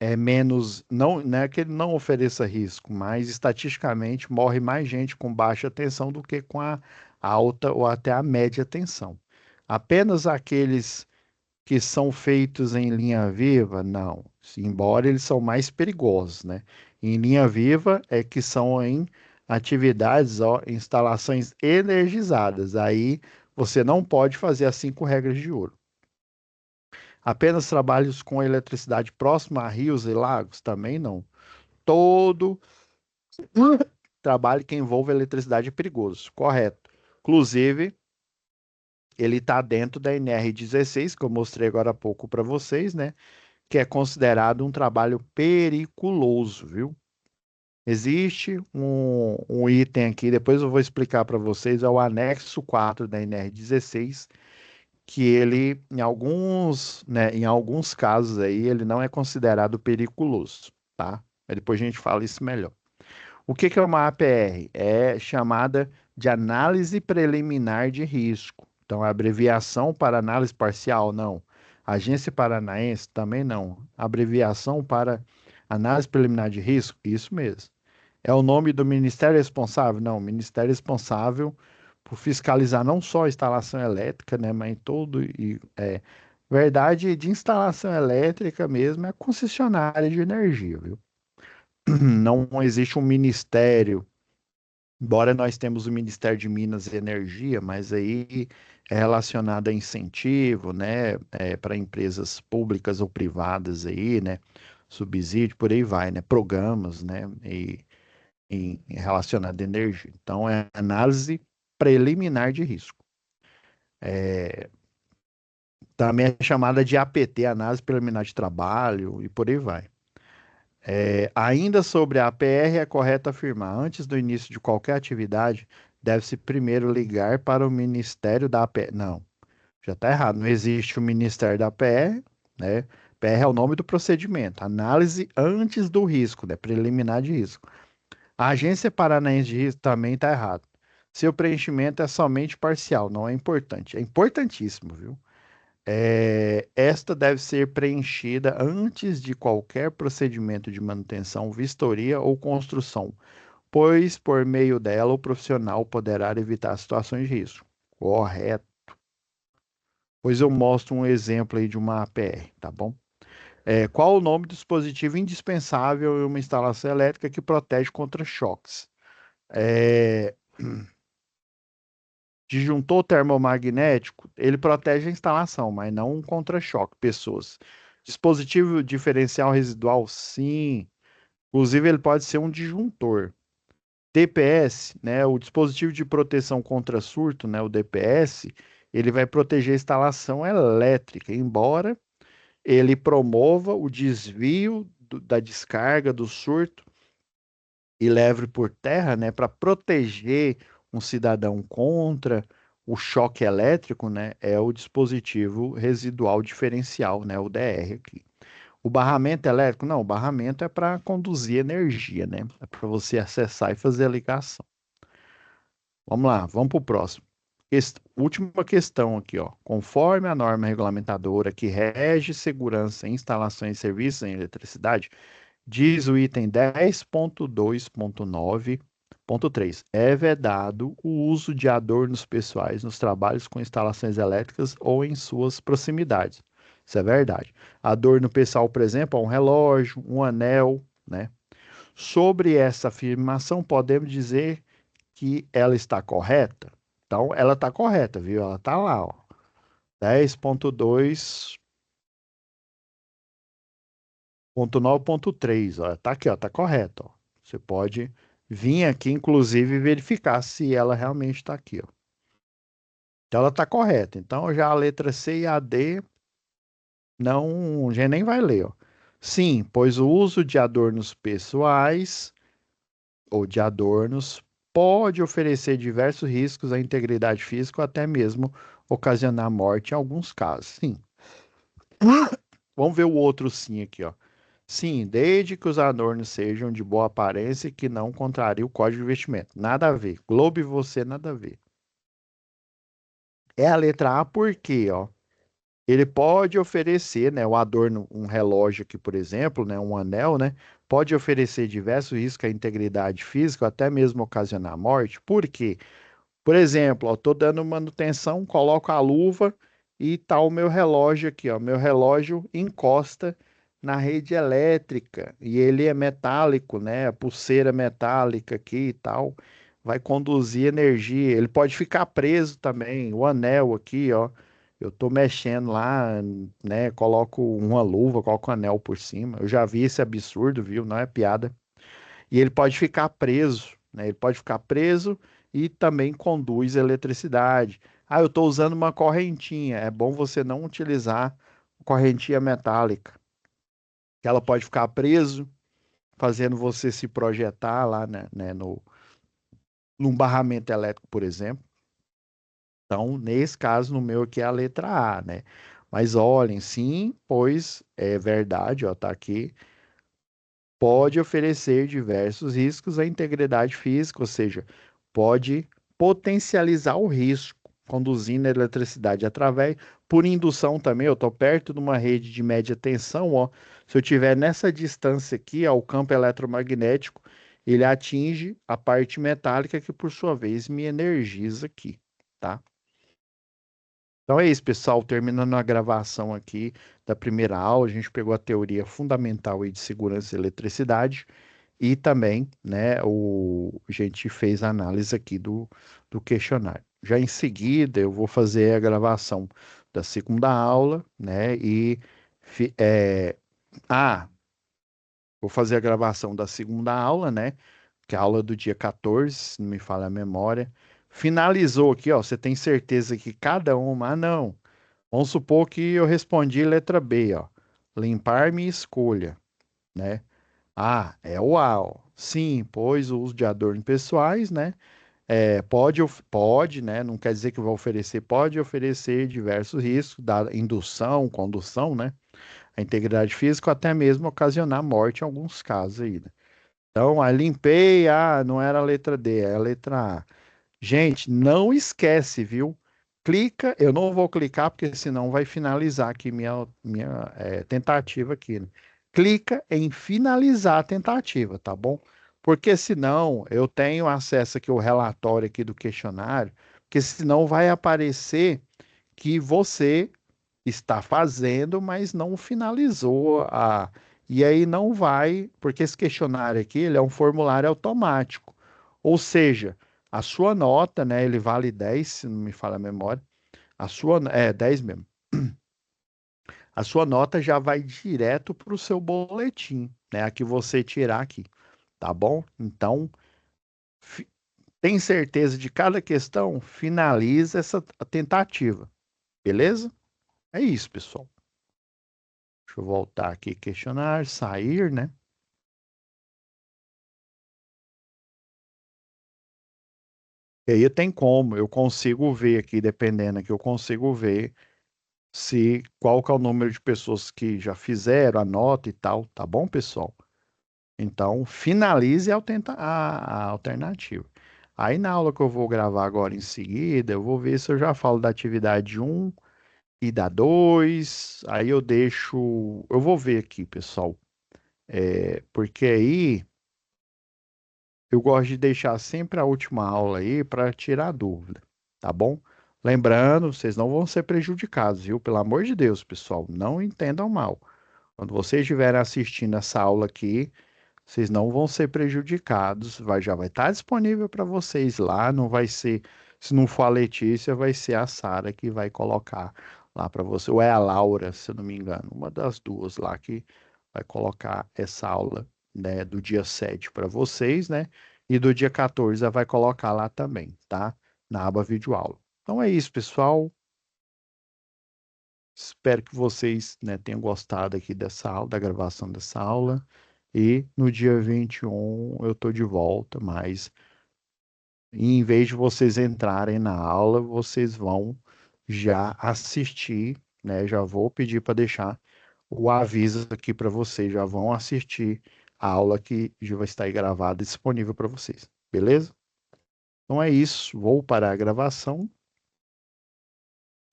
é menos, não é que ele não ofereça risco, mas estatisticamente morre mais gente com baixa tensão do que com a alta ou até a média tensão. Apenas aqueles que são feitos em linha viva, não. Embora eles são mais perigosos, né? Em linha viva é que são em atividades, ó, instalações energizadas. Aí você não pode fazer as 5 regras de ouro. Apenas trabalhos com eletricidade próxima a rios e lagos? Também não. Todo trabalho que envolve eletricidade é perigoso, correto. Inclusive, ele está dentro da NR16, que eu mostrei agora há pouco para vocês, né? Que é considerado um trabalho periculoso, viu? Existe um item aqui, depois eu vou explicar para vocês, é o anexo 4 da NR16, que ele, em alguns casos aí, ele não é considerado periculoso, tá? Mas depois a gente fala isso melhor. O que que é uma APR? É chamada de análise preliminar de risco. Então, a abreviação para análise parcial, não. Agência Paranaense, também não. Abreviação para análise preliminar de risco, isso mesmo. É o nome do ministério responsável? Não, ministério responsável por fiscalizar não só a instalação elétrica, né, mas em todo verdade de instalação elétrica mesmo é a concessionária de energia, viu? Não existe um ministério, embora nós temos o Ministério de Minas e Energia, mas aí é relacionado a incentivo, né, para empresas públicas ou privadas aí, né, subsídio, por aí vai, né, programas, né, relacionado à energia. Então, é análise preliminar de risco. Também é chamada de APT, análise preliminar de trabalho, e por aí vai. Ainda sobre a APR, é correto afirmar, antes do início de qualquer atividade, deve-se primeiro ligar para o Ministério da APR. Não, já está errado. Não existe o Ministério da APR, né? PR é o nome do procedimento. Análise antes do risco, né? Preliminar de risco. A Agência Paranaense de Risco também está errado. Seu preenchimento é somente parcial, não é importante. É importantíssimo, viu? Esta deve ser preenchida antes de qualquer procedimento de manutenção, vistoria ou construção, pois por meio dela o profissional poderá evitar situações de risco. Correto. Pois eu mostro um exemplo aí de uma APR, tá bom? Qual o nome do dispositivo indispensável em uma instalação elétrica que protege contra choques? É, Disjuntor termomagnético, ele protege a instalação, mas não contra choque, pessoas. Dispositivo diferencial residual, sim. Inclusive, ele pode ser um disjuntor. DPS, né, o dispositivo de proteção contra surto, né, o DPS, ele vai proteger a instalação elétrica, embora ele promova o desvio da descarga, do surto e leve por terra, né, para proteger um cidadão contra o choque elétrico, né, é o dispositivo residual diferencial, né, o DR aqui. O barramento elétrico, não, o barramento é para conduzir energia, né? É para você acessar e fazer a ligação. Vamos lá, vamos para o próximo. Última questão aqui, ó. Conforme a norma regulamentadora que rege segurança em instalações e serviços em eletricidade, diz o item 10.2.9.3. É vedado o uso de adornos pessoais nos trabalhos com instalações elétricas ou em suas proximidades. Isso é verdade. Adorno pessoal, por exemplo, é um relógio, um anel, né? Sobre essa afirmação, podemos dizer que ela está correta? Então, ela está correta, viu? Ela está lá, ó. 10.2.9.3, ó. Tá aqui, ó, tá correto, ó. Você pode vir aqui, inclusive, verificar se ela realmente está aqui, ó. Então, ela está correta. Então, já a letra C e a D, não, a gente nem vai ler, ó. Sim, pois o uso de adornos pessoais ou de adornos pode oferecer diversos riscos à integridade física ou até mesmo ocasionar morte em alguns casos. Sim. Vamos ver o outro sim aqui, ó. Sim, desde que os adornos sejam de boa aparência e que não contrarie o código de vestimento. Nada a ver. Globo e você, nada a ver. É a letra A porque, ó, Ele pode oferecer, né, o adorno, um relógio aqui, por exemplo, né, um anel, né, pode oferecer diversos riscos à integridade física, ou até mesmo ocasionar morte. Por quê? Por exemplo, ó, tô dando manutenção, coloco a luva e tá o meu relógio aqui, ó. Meu relógio encosta na rede elétrica e ele é metálico, né? A pulseira metálica aqui e tal, vai conduzir energia. Ele pode ficar preso também. O anel aqui, ó. Eu tô mexendo lá, né? Coloco uma luva, coloco um anel por cima. Eu já vi esse absurdo, viu? Não é piada. E ele pode ficar preso, né? Ele pode ficar preso e também conduz eletricidade. Ah, eu estou usando uma correntinha. É bom você não utilizar correntinha metálica, que ela pode ficar preso, fazendo você se projetar lá, né, num barramento elétrico, por exemplo. Então, nesse caso, no meu aqui é a letra A, né? Mas olhem, sim, pois é verdade, ó, tá aqui. Pode oferecer diversos riscos à integridade física, ou seja, pode potencializar o risco, conduzindo a eletricidade através, por indução também. Eu estou perto de uma rede de média tensão, ó. Se eu tiver nessa distância aqui, ó, o campo eletromagnético, ele atinge a parte metálica que, por sua vez, me energiza aqui, tá? Então é isso, pessoal. Terminando a gravação aqui da primeira aula, a gente pegou a teoria fundamental aí de segurança e eletricidade. E também, né, a gente fez a análise aqui do questionário. Já em seguida, eu vou fazer a gravação da segunda aula, né, fi- é, ah, vou fazer a gravação da segunda aula, né, que é a aula do dia 14, se não me falha a memória. Finalizou aqui, ó, você tem certeza que cada uma, não, vamos supor que eu respondi letra B, ó, limpar minha escolha, né? Ah, é o A, ó. Sim, pois o uso de adornos pessoais, né? Pode, né? Não quer dizer que vai oferecer, pode oferecer diversos riscos da indução, condução, né? A integridade física, ou até mesmo ocasionar morte em alguns casos aí, né? Então, a limpei, não era a letra D, é a letra A. Gente, não esquece, viu? Clica, eu não vou clicar porque senão vai finalizar aqui minha tentativa aqui, né? Clica em finalizar a tentativa, tá bom? Porque senão eu tenho acesso aqui ao relatório aqui do questionário, porque senão vai aparecer que você está fazendo, mas não finalizou a. E aí não vai, porque esse questionário aqui, ele é um formulário automático. Ou seja, a sua nota, né, ele vale 10, se não me falha a memória. A sua, 10 mesmo. A sua nota já vai direto para o seu boletim, né, a que você tirar aqui, tá bom? Então, fi- tem certeza de cada questão? Finaliza essa tentativa, beleza? É isso, pessoal. Deixa eu voltar aqui, questionário, sair, né? E aí tem como, eu consigo ver aqui, dependendo aqui, eu consigo ver se qual que é o número de pessoas que já fizeram a nota e tal, tá bom, pessoal? Então, finalize a alternativa. Aí na aula que eu vou gravar agora em seguida, eu vou ver se eu já falo da atividade um e da 2. Aí eu deixo, eu vou ver aqui, pessoal, porque aí eu gosto de deixar sempre a última aula aí para tirar dúvida, tá bom? Lembrando, vocês não vão ser prejudicados, viu? Pelo amor de Deus, pessoal, não entendam mal. Quando vocês estiverem assistindo essa aula aqui, vocês não vão ser prejudicados, já vai estar disponível para vocês lá, não vai ser, se não for a Letícia, vai ser a Sara que vai colocar lá para você, ou é a Laura, se eu não me engano, uma das duas lá que vai colocar essa aula, né, do dia 7 para vocês, né? E do dia 14 ela vai colocar lá também, tá? Na aba vídeo aula. Então é isso, pessoal. Espero que vocês, né, tenham gostado aqui dessa aula, da gravação dessa aula. E no dia 21 eu tô de volta, mas em vez de vocês entrarem na aula, vocês vão já assistir, né? Já vou pedir para deixar o aviso aqui para vocês, já vão assistir a aula que já vai estar aí gravada disponível para vocês, beleza? Então é isso, vou parar a gravação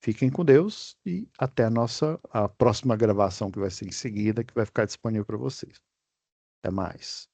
Fiquem com Deus e até a próxima gravação que vai ser em seguida, que vai ficar disponível para vocês. Até mais.